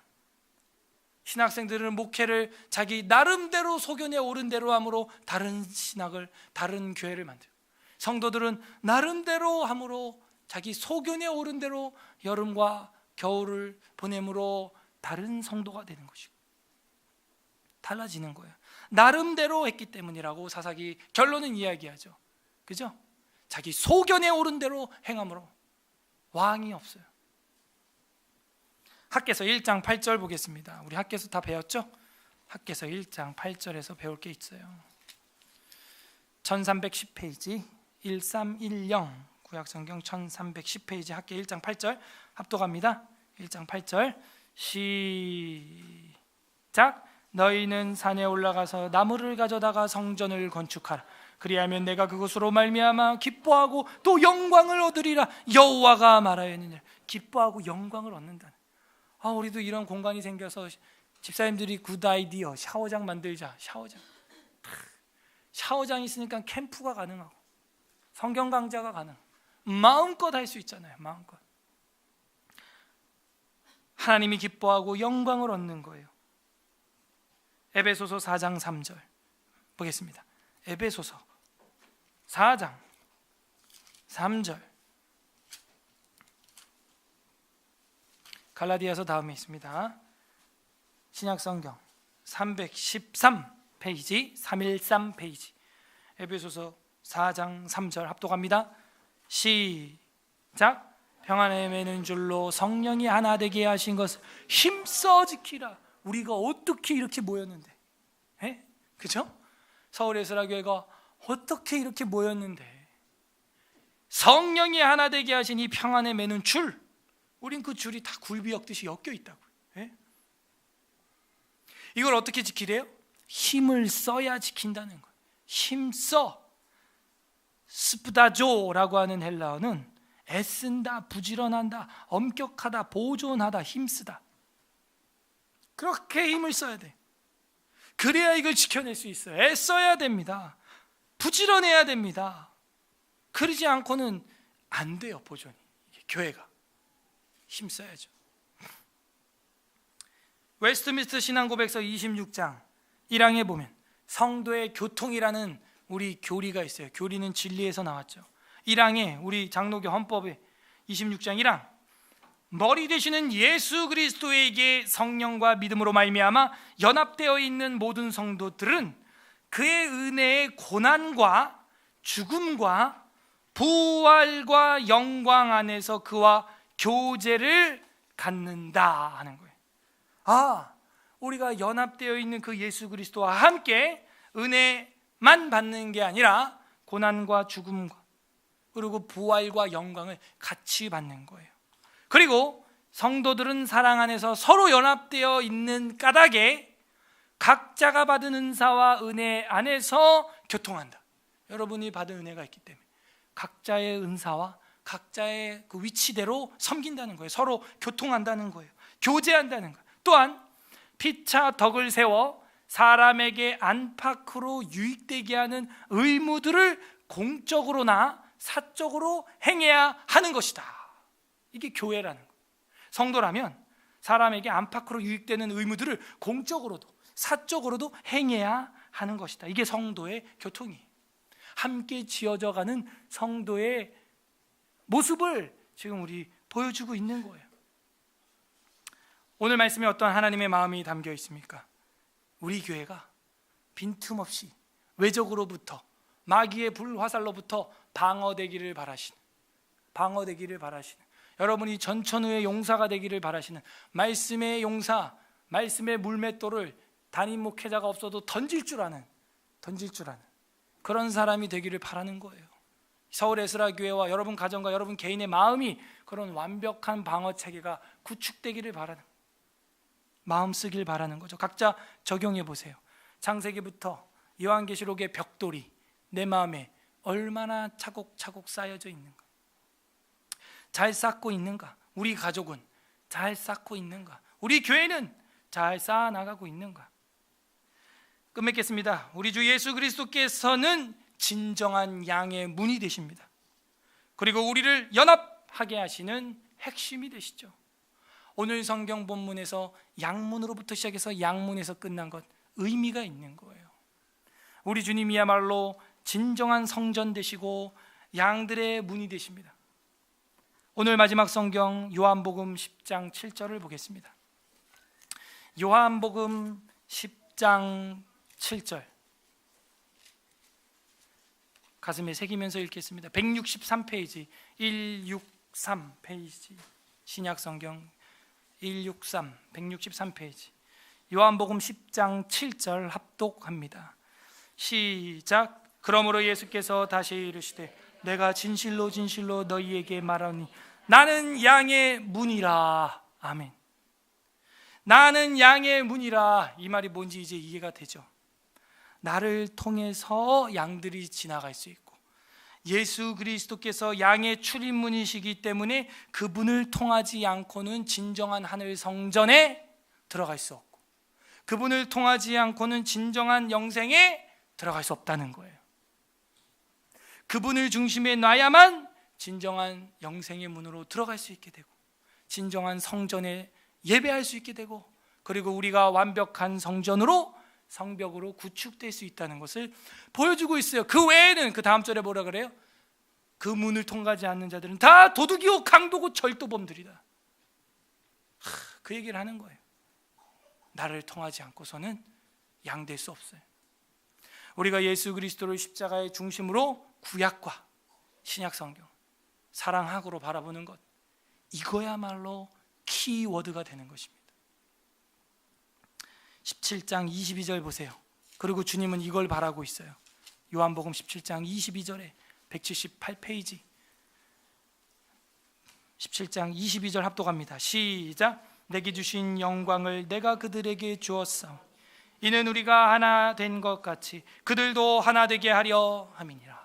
신학생들은 목회를 자기 나름대로 소견에 옳은 대로 함으로 다른 신학을, 다른 교회를 만들고, 성도들은 나름대로 함으로 자기 소견에 옳은 대로 여름과 겨울을 보내므로 다른 성도가 되는 것이고 달라지는 거예요. 나름대로 했기 때문이라고 사사기 결론은 이야기하죠. 그죠? 자기 소견에 옳은 대로 행함으로 왕이 없어요. 학개서 1장 8절 보겠습니다. 우리 학개서 다 배웠죠? 학개서 1장 8절에서 배울 게 있어요. 1310페이지 1310 구약성경 1310페이지 학개 1장 8절 합독합니다. 1장 8절 시작. 너희는 산에 올라가서 나무를 가져다가 성전을 건축하라. 그리하면 내가 그것으로 말미암아 기뻐하고 또 영광을 얻으리라. 여호와가 말하였느니라. 기뻐하고 영광을 얻는다. 우리도 이런 공간이 생겨서 집사님들이 굿 아이디어, 샤워장 만들자. 샤워장 있으니까 캠프가 가능하고 성경 강좌가 가능. 마음껏 할 수 있잖아요. 마음껏. 하나님이 기뻐하고 영광을 얻는 거예요. 에베소서 4장 3절 보겠습니다. 에베소서 4장 3절 갈라디아서 다음에 있습니다. 신약성경 313페이지 313페이지 에베소서 4장 3절 합독합니다. 시작. 평안에 매는 줄로 성령이 하나 되게 하신 것을 힘써 지키라. 우리가 어떻게 이렇게 모였는데, 그죠? 서울예술학교회가 어떻게 이렇게 모였는데 성령이 하나 되게 하신 이 평안에 매는 줄, 우린 그 줄이 다 굴비 엮듯이 엮여 있다고요. 이걸 어떻게 지키래요? 힘을 써야 지킨다는 거예요. 힘써. 스프다조라고 하는 헬라어는 애쓴다, 부지런한다, 엄격하다, 보존하다, 힘쓰다. 그렇게 힘을 써야 돼. 그래야 이걸 지켜낼 수 있어요. 애써야 됩니다. 부지런해야 됩니다. 그러지 않고는 안 돼요. 보존이. 교회가 힘써야죠. 웨스트민스터 신앙고백서 26장 1항에 보면 성도의 교통이라는 우리 교리가 있어요. 교리는 진리에서 나왔죠. 1항에 우리 장로교 헌법에 26장 1항, 머리 되시는 예수 그리스도에게 성령과 믿음으로 말미암아 연합되어 있는 모든 성도들은 그의 은혜의 고난과 죽음과 부활과 영광 안에서 그와 교제를 갖는다 하는 거예요. 우리가 연합되어 있는 그 예수 그리스도와 함께 은혜만 받는 게 아니라 고난과 죽음과 그리고 부활과 영광을 같이 받는 거예요. 그리고 성도들은 사랑 안에서 서로 연합되어 있는 까닭에 각자가 받은 은사와 은혜 안에서 교통한다. 여러분이 받은 은혜가 있기 때문에 각자의 은사와 각자의 그 위치대로 섬긴다는 거예요. 서로 교통한다는 거예요. 교제한다는 거예요. 또한 피차 덕을 세워 사람에게 안팎으로 유익되게 하는 의무들을 공적으로나 사적으로 행해야 하는 것이다. 이게 교회라는 거예요. 성도라면 사람에게 안팎으로 유익되는 의무들을 공적으로도 사적으로도 행해야 하는 것이다. 이게 성도의 교통이에요. 함께 지어져가는 성도의 모습을 지금 우리 보여주고 있는 거예요. 오늘 말씀에 어떤 하나님의 마음이 담겨 있습니까? 우리 교회가 빈틈없이 외적으로부터 마귀의 불화살로부터 방어되기를 바라시는, 여러분이 전천후의 용사가 되기를 바라시는, 말씀의 용사, 말씀의 물맷돌을 담임 목회자가 없어도 던질 줄 아는 그런 사람이 되기를 바라는 거예요. 서울 에스라 교회와 여러분 가정과 여러분 개인의 마음이 그런 완벽한 방어 체계가 구축되기를 바라는, 마음 쓰길 바라는 거죠. 각자 적용해 보세요. 창세기부터 요한계시록의 벽돌이 내 마음에 얼마나 차곡차곡 쌓여져 있는가, 잘 쌓고 있는가, 우리 가족은 잘 쌓고 있는가, 우리 교회는 잘 쌓아나가고 있는가. 끝맺겠습니다. 우리 주 예수 그리스도께서는 진정한 양의 문이 되십니다. 그리고 우리를 연합하게 하시는 핵심이 되시죠. 오늘 성경 본문에서 양문으로부터 시작해서 양문에서 끝난 것, 의미가 있는 거예요. 우리 주님이야말로 진정한 성전 되시고 양들의 문이 되십니다. 오늘 마지막 성경 요한복음 10장 7절을 보겠습니다. 요한복음 10장 7절 가슴에 새기면서 읽겠습니다. 163페이지 163페이지 신약성경 163 163페이지 요한복음 10장 7절 합독합니다. 시작. 그러므로 예수께서 다시 이르시되 내가 진실로 진실로 너희에게 말하니 나는 양의 문이라. 아멘. 나는 양의 문이라. 이 말이 뭔지 이제 이해가 되죠. 나를 통해서 양들이 지나갈 수 있고, 예수 그리스도께서 양의 출입문이시기 때문에 그분을 통하지 않고는 진정한 하늘 성전에 들어갈 수 없고, 그분을 통하지 않고는 진정한 영생에 들어갈 수 없다는 거예요. 그분을 중심에 놔야만 진정한 영생의 문으로 들어갈 수 있게 되고, 진정한 성전에 예배할 수 있게 되고, 그리고 우리가 완벽한 성전으로, 성벽으로 구축될 수 있다는 것을 보여주고 있어요. 그 외에는, 그 다음 절에 뭐라 그래요? 그 문을 통과하지 않는 자들은 다 도둑이요 강도고 절도범들이다. 그 얘기를 하는 거예요. 나를 통하지 않고서는 양 될 수 없어요. 우리가 예수 그리스도를 십자가의 중심으로 구약과 신약 성경, 사랑학으로 바라보는 것, 이거야말로 키워드가 되는 것입니다. 17장 22절 보세요. 그리고 주님은 이걸 바라고 있어요. 요한복음 17장 22절에 178페이지 17장 22절 합독합니다. 시작. 내게 주신 영광을 내가 그들에게 주었사오니 이는 우리가 하나 된 것 같이 그들도 하나 되게 하려 함이니라.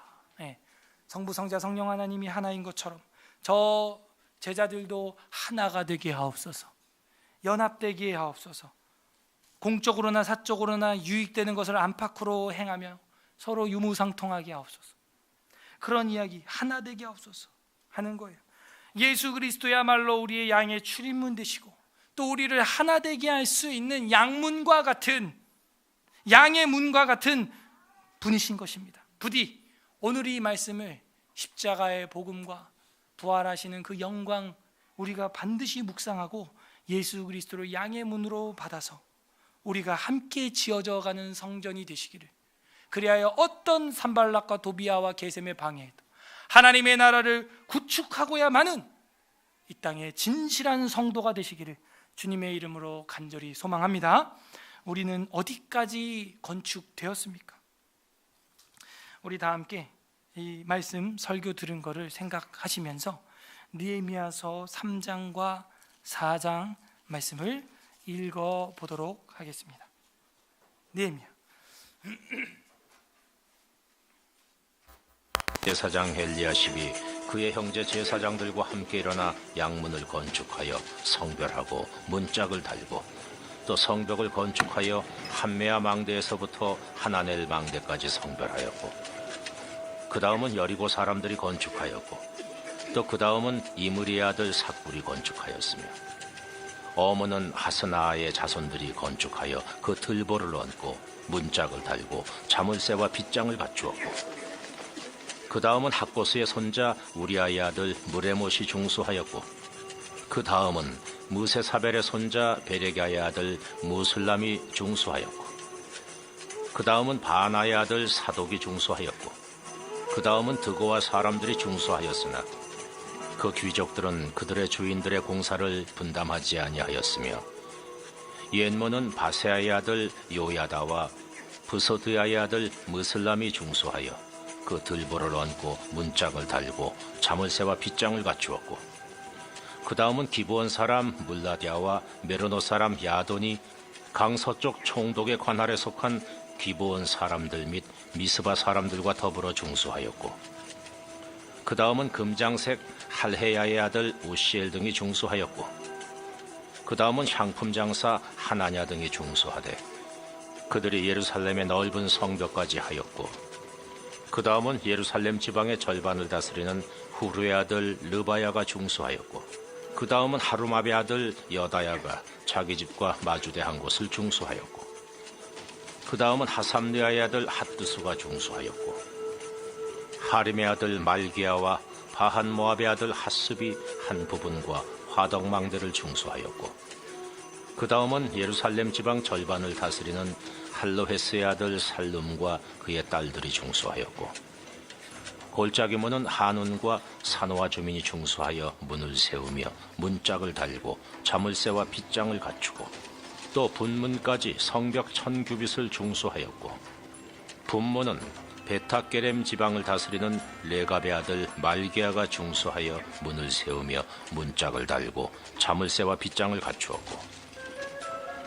성부 성자 성령 하나님이 하나인 것처럼 저 제자들도 하나가 되게 하옵소서. 연합되게 하옵소서. 공적으로나 사적으로나 유익되는 것을 안팎으로 행하며 서로 유무상통하게 하옵소서. 그런 이야기, 하나 되게 하옵소서 하는 거예요. 예수 그리스도야말로 우리의 양의 출입문 되시고, 또 우리를 하나 되게 할 수 있는 양문과 같은 양의 문과 같은 분이신 것입니다. 부디 오늘 이 말씀을 십자가의 복음과 부활하시는 그 영광 우리가 반드시 묵상하고 예수 그리스도를 양의 문으로 받아서 우리가 함께 지어져 가는 성전이 되시기를, 그리하여 어떤 산발락과 도비아와 게셈의 방해에도 하나님의 나라를 구축하고야만은 이 땅에 진실한 성도가 되시기를 주님의 이름으로 간절히 소망합니다. 우리는 어디까지 건축되었습니까? 우리 다 함께 이 말씀 설교 들은 거를 생각하시면서 느헤미야서 3장과 4장 말씀을 읽어보도록 하겠습니다. 느헤미야. 제사장 엘리야십이 그의 형제 제사장들과 함께 일어나 양문을 건축하여 성별하고 문짝을 달고 또 성벽을 건축하여 한메아 망대에서부터 하나넬 망대까지 성별하였고, 그 다음은 여리고 사람들이 건축하였고, 또 그 다음은 이므리의 아들 삭불이 건축하였으며, 어머는 하스나의 자손들이 건축하여 그 들보를 얹고 문짝을 달고 자물쇠와 빗장을 갖추었고, 그 다음은 학고스의 손자 우리아의 아들 무레못이 중수하였고, 그 다음은 무세사벨의 손자 베레갸의 아들 무슬람이 중수하였고, 그 다음은 바나의 아들 사독이 중수하였고, 그 다음은 드고와 사람들이 중수하였으나 그 귀족들은 그들의 주인들의 공사를 분담하지 아니하였으며, 옌모는 바세아의 아들 요야다와 브소드야의 아들 무슬람이 중수하여 그 들보를 얹고 문짝을 달고 자물쇠와 빗장을 갖추었고, 그 다음은 기브온 사람 물라디아와 메로노 사람 야돈이 강서쪽 총독의 관할에 속한 기브온 사람들 및 미스바 사람들과 더불어 중수하였고, 그 다음은 금장색 할헤야의 아들 우시엘 등이 중수하였고, 그 다음은 향품 장사 하나냐 등이 중수하되 그들이 예루살렘의 넓은 성벽까지 하였고, 그 다음은 예루살렘 지방의 절반을 다스리는 후르의 아들 르바야가 중수하였고, 그 다음은 하루마베 아들 여다야가 자기 집과 마주대한 곳을 중수하였고, 그 다음은 하삼느아의 아들 핫드수가 중수하였고, 하림의 아들 말기야와 바한 모압의 아들 핫습이 한 부분과 화덕망대를 중수하였고, 그 다음은 예루살렘 지방 절반을 다스리는 할로헤스의 아들 살룸과 그의 딸들이 중수하였고, 골짜기 문은 한운과 산호와 주민이 중수하여 문을 세우며 문짝을 달고 자물쇠와 빗장을 갖추고, 또 분문까지 성벽 1000규빗을 중수하였고, 분문은 베타게렘 지방을 다스리는 레갑의 아들 말기야가 중수하여 문을 세우며 문짝을 달고 자물쇠와 빗장을 갖추었고,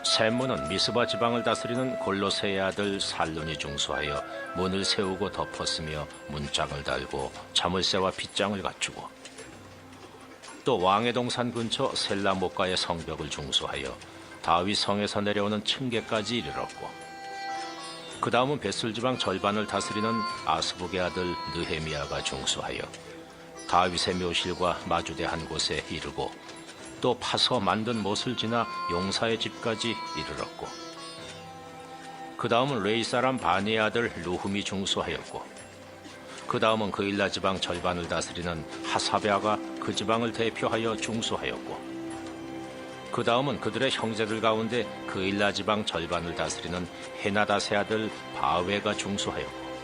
샘문은 미스바 지방을 다스리는 골로새의 아들 살룬이 중수하여 문을 세우고 덮었으며 문짝을 달고 자물쇠와 빗장을 갖추고, 또 왕의 동산 근처 셀라목가의 성벽을 중수하여 다윗 성에서 내려오는 층계까지 이르렀고, 그 다음은 벳술 지방 절반을 다스리는 아스북의 아들 느헤미야가 중수하여 다윗의 묘실과 마주대한 곳에 이르고, 또 파서 만든 못을 지나 용사의 집까지 이르렀고, 그 다음은 레이 사람 바니의 아들 루흠이 중수하였고, 그 다음은 그일라 지방 절반을 다스리는 하사베아가 그 지방을 대표하여 중수하였고, 그 다음은 그들의 형제들 가운데 그일라 지방 절반을 다스리는 헤나다세 아들 바웨가 중수하였고,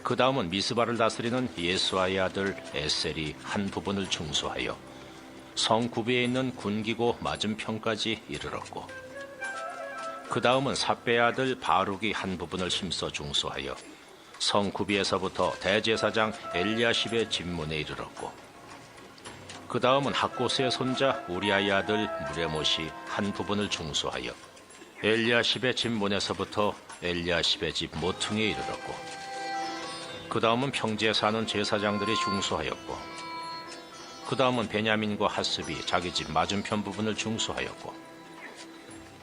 그 다음은 미스바를 다스리는 예수아의 아들 에셀이 한 부분을 중수하여 성구비에 있는 군기고 맞은편까지 이르렀고, 그 다음은 삽배의 아들 바룩이 한 부분을 힘써 중수하여 성구비에서부터 대제사장 엘리야십의 집문에 이르렀고, 그 다음은 학고스의 손자 우리아의 아들 무레못이 한 부분을 중수하여 엘리야십의 집문에서부터 엘리야십의 집 모퉁이에 이르렀고, 그 다음은 평지에 사는 제사장들이 중수하였고, 그 다음은 베냐민과 핫습이 자기 집 맞은편 부분을 중수하였고,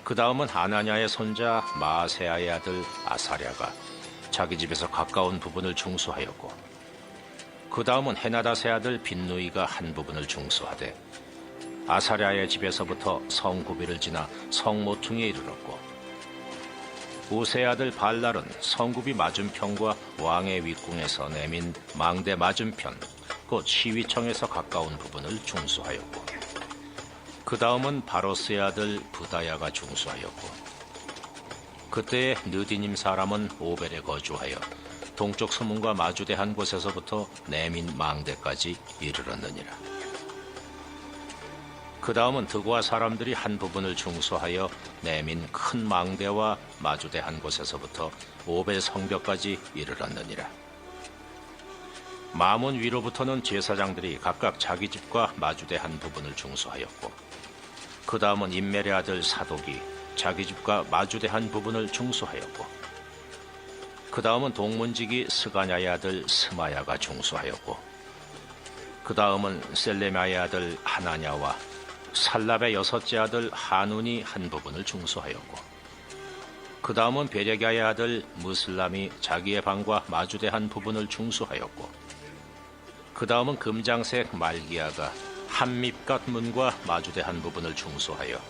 그 다음은 아나냐의 손자 마아세아의 아들 아사랴가 자기 집에서 가까운 부분을 중수하였고, 그 다음은 헤나다세 아들 빈누이가 한 부분을 중수하되 아사랴의 집에서부터 성구비를 지나 성모퉁이에 이르렀고, 우세 아들 발랄은 성굽이 맞은편과 왕의 윗궁에서 내민 망대 맞은편, 곧 시위청에서 가까운 부분을 중수하였고, 그 다음은 바로스의 아들 부다야가 중수하였고, 그때의 느디님 사람은 오벨에 거주하여 동쪽 서문과 마주대한 곳에서부터 내민 망대까지 이르렀느니라. 그 다음은 드고아 사람들이 한 부분을 중수하여 내민 큰 망대와 마주대한 곳에서부터 오벨 성벽까지 이르렀느니라. 마문 위로부터는 제사장들이 각각 자기 집과 마주대한 부분을 중수하였고, 그 다음은 임멜의 아들 사독이 자기 집과 마주대한 부분을 중수하였고, 그 다음은 동문지기 스가냐의 아들 스마야가 중수하였고, 그 다음은 셀레마의 아들 하나냐와 살랍의 여섯째 아들 하눈이 한 부분을 중수하였고, 그 다음은 베레가의 아들 무슬람이 자기의 방과 마주대한 부분을 중수하였고, 그 다음은 금장색 말기야가 한밉갓 문과 마주대한 부분을 중수하여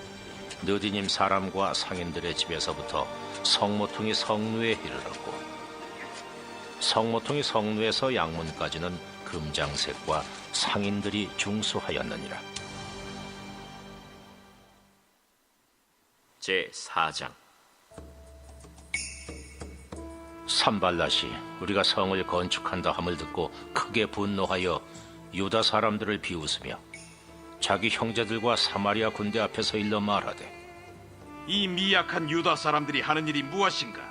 느디님 사람과 상인들의 집에서부터 성모퉁이 성루에 이르렀고, 성모퉁이 성루에서 양문까지는 금장색과 상인들이 중수하였느니라. 제4장. 산발랏이 우리가 성을 건축한다 함을 듣고 크게 분노하여 유다 사람들을 비웃으며 자기 형제들과 사마리아 군대 앞에서 일러 말하되, 이 미약한 유다 사람들이 하는 일이 무엇인가?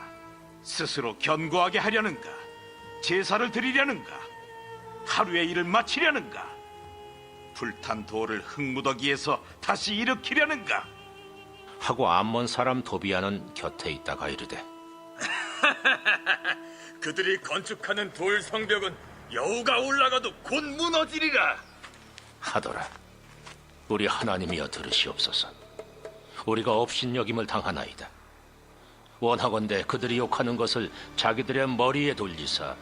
스스로 견고하게 하려는가? 제사를 드리려는가? 하루의 일을 마치려는가? 불탄 돌을 흙무더기에서 다시 일으키려는가? 하고 암몬 사람 도비아는 곁에 있다가 이르되, 그들이 건축하는 돌 성벽은 여우가 올라가도 곧 무너지리라. 하더라. 우리 하나님이여 들으시옵소서. 우리가 업신여김을 당하나이다. 원하건대 그들이 욕하는 것을 자기들의 머리에 돌리사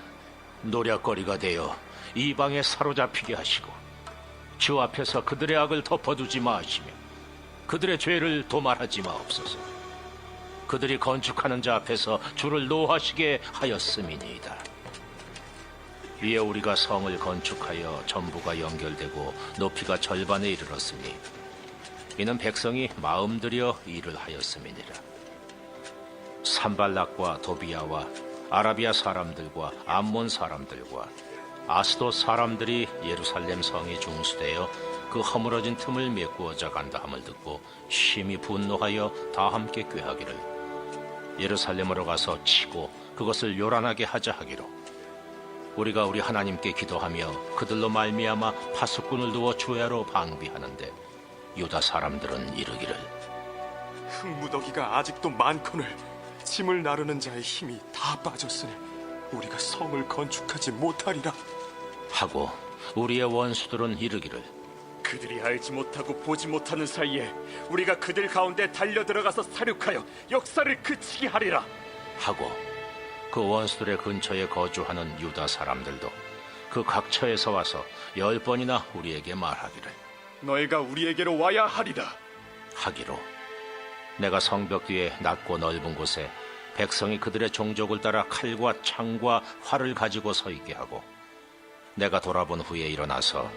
노략거리가 되어 이방에 사로잡히게 하시고, 주 앞에서 그들의 악을 덮어두지 마시며 그들의 죄를 도말하지 마옵소서. 그들이 건축하는 자 앞에서 주를 노하시게 하였음이니이다. 이에 우리가 성을 건축하여 전부가 연결되고 높이가 절반에 이르렀으니 이는 백성이 마음들여 일을 하였음이니라. 산발락과 도비아와 아라비아 사람들과 암몬 사람들과 아스돗 사람들이 예루살렘 성이 중수되어 그 허물어진 틈을 메꾸어져 간다 함을 듣고 심히 분노하여 다 함께 꾀하기를, 예루살렘으로 가서 치고 그것을 요란하게 하자 하기로, 우리가 우리 하나님께 기도하며 그들로 말미암아 파수꾼을 두어 주야로 방비하는데, 유다 사람들은 이르기를, 흙무더기가 아직도 많거늘 짐을 나르는 자의 힘이 다 빠졌으니 우리가 성을 건축하지 못하리라 하고 우리의 원수들은 이르기를, 그들이 알지 못하고 보지 못하는 사이에 우리가 그들 가운데 달려 들어가서 사륙하여 역사를 그치게 하리라. 하고 그 원수들의 근처에 거주하는 유다 사람들도 그 각처에서 와서 10번이나 우리에게 말하기를, 너희가 우리에게로 와야 하리라. 하기로 내가 성벽 뒤에 낮고 넓은 곳에 백성이 그들의 종족을 따라 칼과 창과 활을 가지고 서 있게 하고, 내가 돌아본 후에 일어나서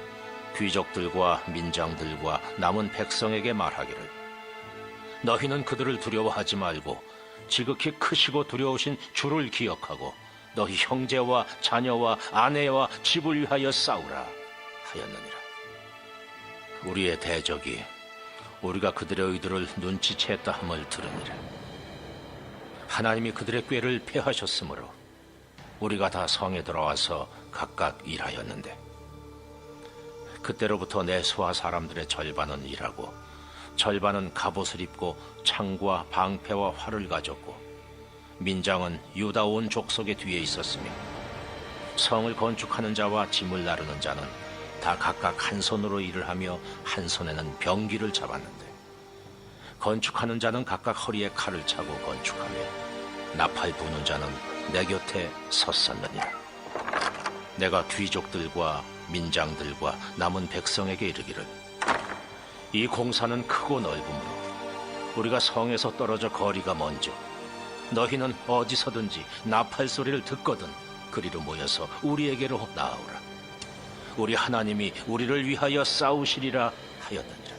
귀족들과 민장들과 남은 백성에게 말하기를, 너희는 그들을 두려워하지 말고 지극히 크시고 두려우신 주를 기억하고 너희 형제와 자녀와 아내와 집을 위하여 싸우라 하였느니라. 우리의 대적이 우리가 그들의 의도를 눈치챘다 함을 들으니라. 하나님이 그들의 꾀를 패하셨으므로 우리가 다 성에 들어와서 각각 일하였는데, 그때로부터 내 수하 사람들의 절반은 일하고 절반은 갑옷을 입고 창과 방패와 활을 가졌고, 민장은 유다 온 족속의 뒤에 있었으며, 성을 건축하는 자와 짐을 나르는 자는 다 각각 한 손으로 일을 하며 한 손에는 병기를 잡았는데, 건축하는 자는 각각 허리에 칼을 차고 건축하며 나팔 부는 자는 내 곁에 섰었느니라. 내가 귀족들과 민장들과 남은 백성에게 이르기를, 이 공사는 크고 넓으므로 우리가 성에서 떨어져 거리가 먼저 너희는 어디서든지 나팔 소리를 듣거든 그리로 모여서 우리에게로 나아오라. 우리 하나님이 우리를 위하여 싸우시리라 하였느니라.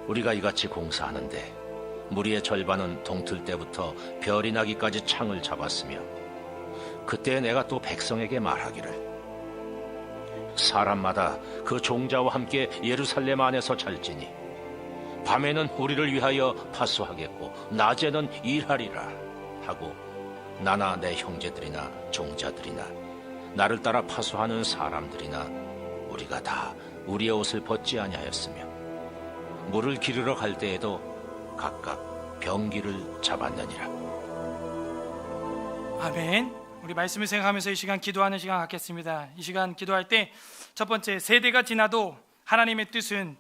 우리가 이같이 공사하는데 무리의 절반은 동틀 때부터 별이 나기까지 창을 잡았으며 그때 내가 또 백성에게 말하기를 사람마다 그 종자와 함께 예루살렘 안에서 잘지니 밤에는 우리를 위하여 파수하겠고 낮에는 일하리라 하고 나나 내 형제들이나 종자들이나 나를 따라 파수하는 사람들이나 우리가 다 우리의 옷을 벗지 아니하였으며 물을 기르러 갈 때에도 각각 병기를 잡았느니라. 아멘. 우리 말씀을 생각하면서 이 시간 기도하는 시간 갖겠습니다. 이 시간 기도할 때 첫 번째, 세대가 지나도 하나님의 뜻은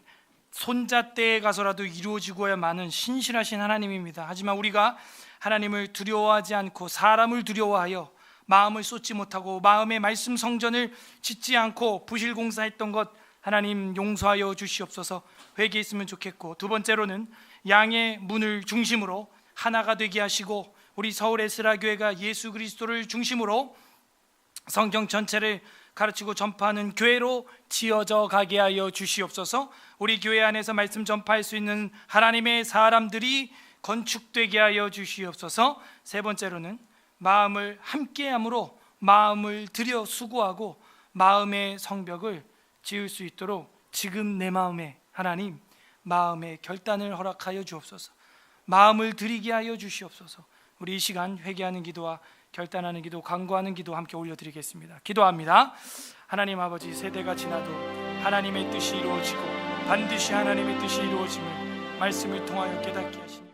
손자 때에 가서라도 이루어지고야만은 신실하신 하나님입니다. 하지만 우리가 하나님을 두려워하지 않고 사람을 두려워하여 마음을 쏟지 못하고 마음의 말씀 성전을 짓지 않고 부실공사했던 것 하나님 용서하여 주시옵소서. 회개했으면 좋겠고, 두 번째로는 양의 문을 중심으로 하나가 되게 하시고 우리 서울 에스라 교회가 예수 그리스도를 중심으로 성경 전체를 가르치고 전파하는 교회로 지어져 가게 하여 주시옵소서. 우리 교회 안에서 말씀 전파할 수 있는 하나님의 사람들이 건축되게 하여 주시옵소서. 세 번째로는 마음을 함께함으로 마음을 들여 수고하고 마음의 성벽을 지을 수 있도록 지금 내 마음에 하나님 마음의 결단을 허락하여 주옵소서. 마음을 드리게 하여 주시옵소서. 우리 이 시간 회개하는 기도와 결단하는 기도, 간구하는 기도 함께 올려드리겠습니다. 기도합니다. 하나님 아버지, 세대가 지나도 하나님의 뜻이 이루어지고 반드시 하나님의 뜻이 이루어짐을 말씀을 통하여 깨닫게 하시니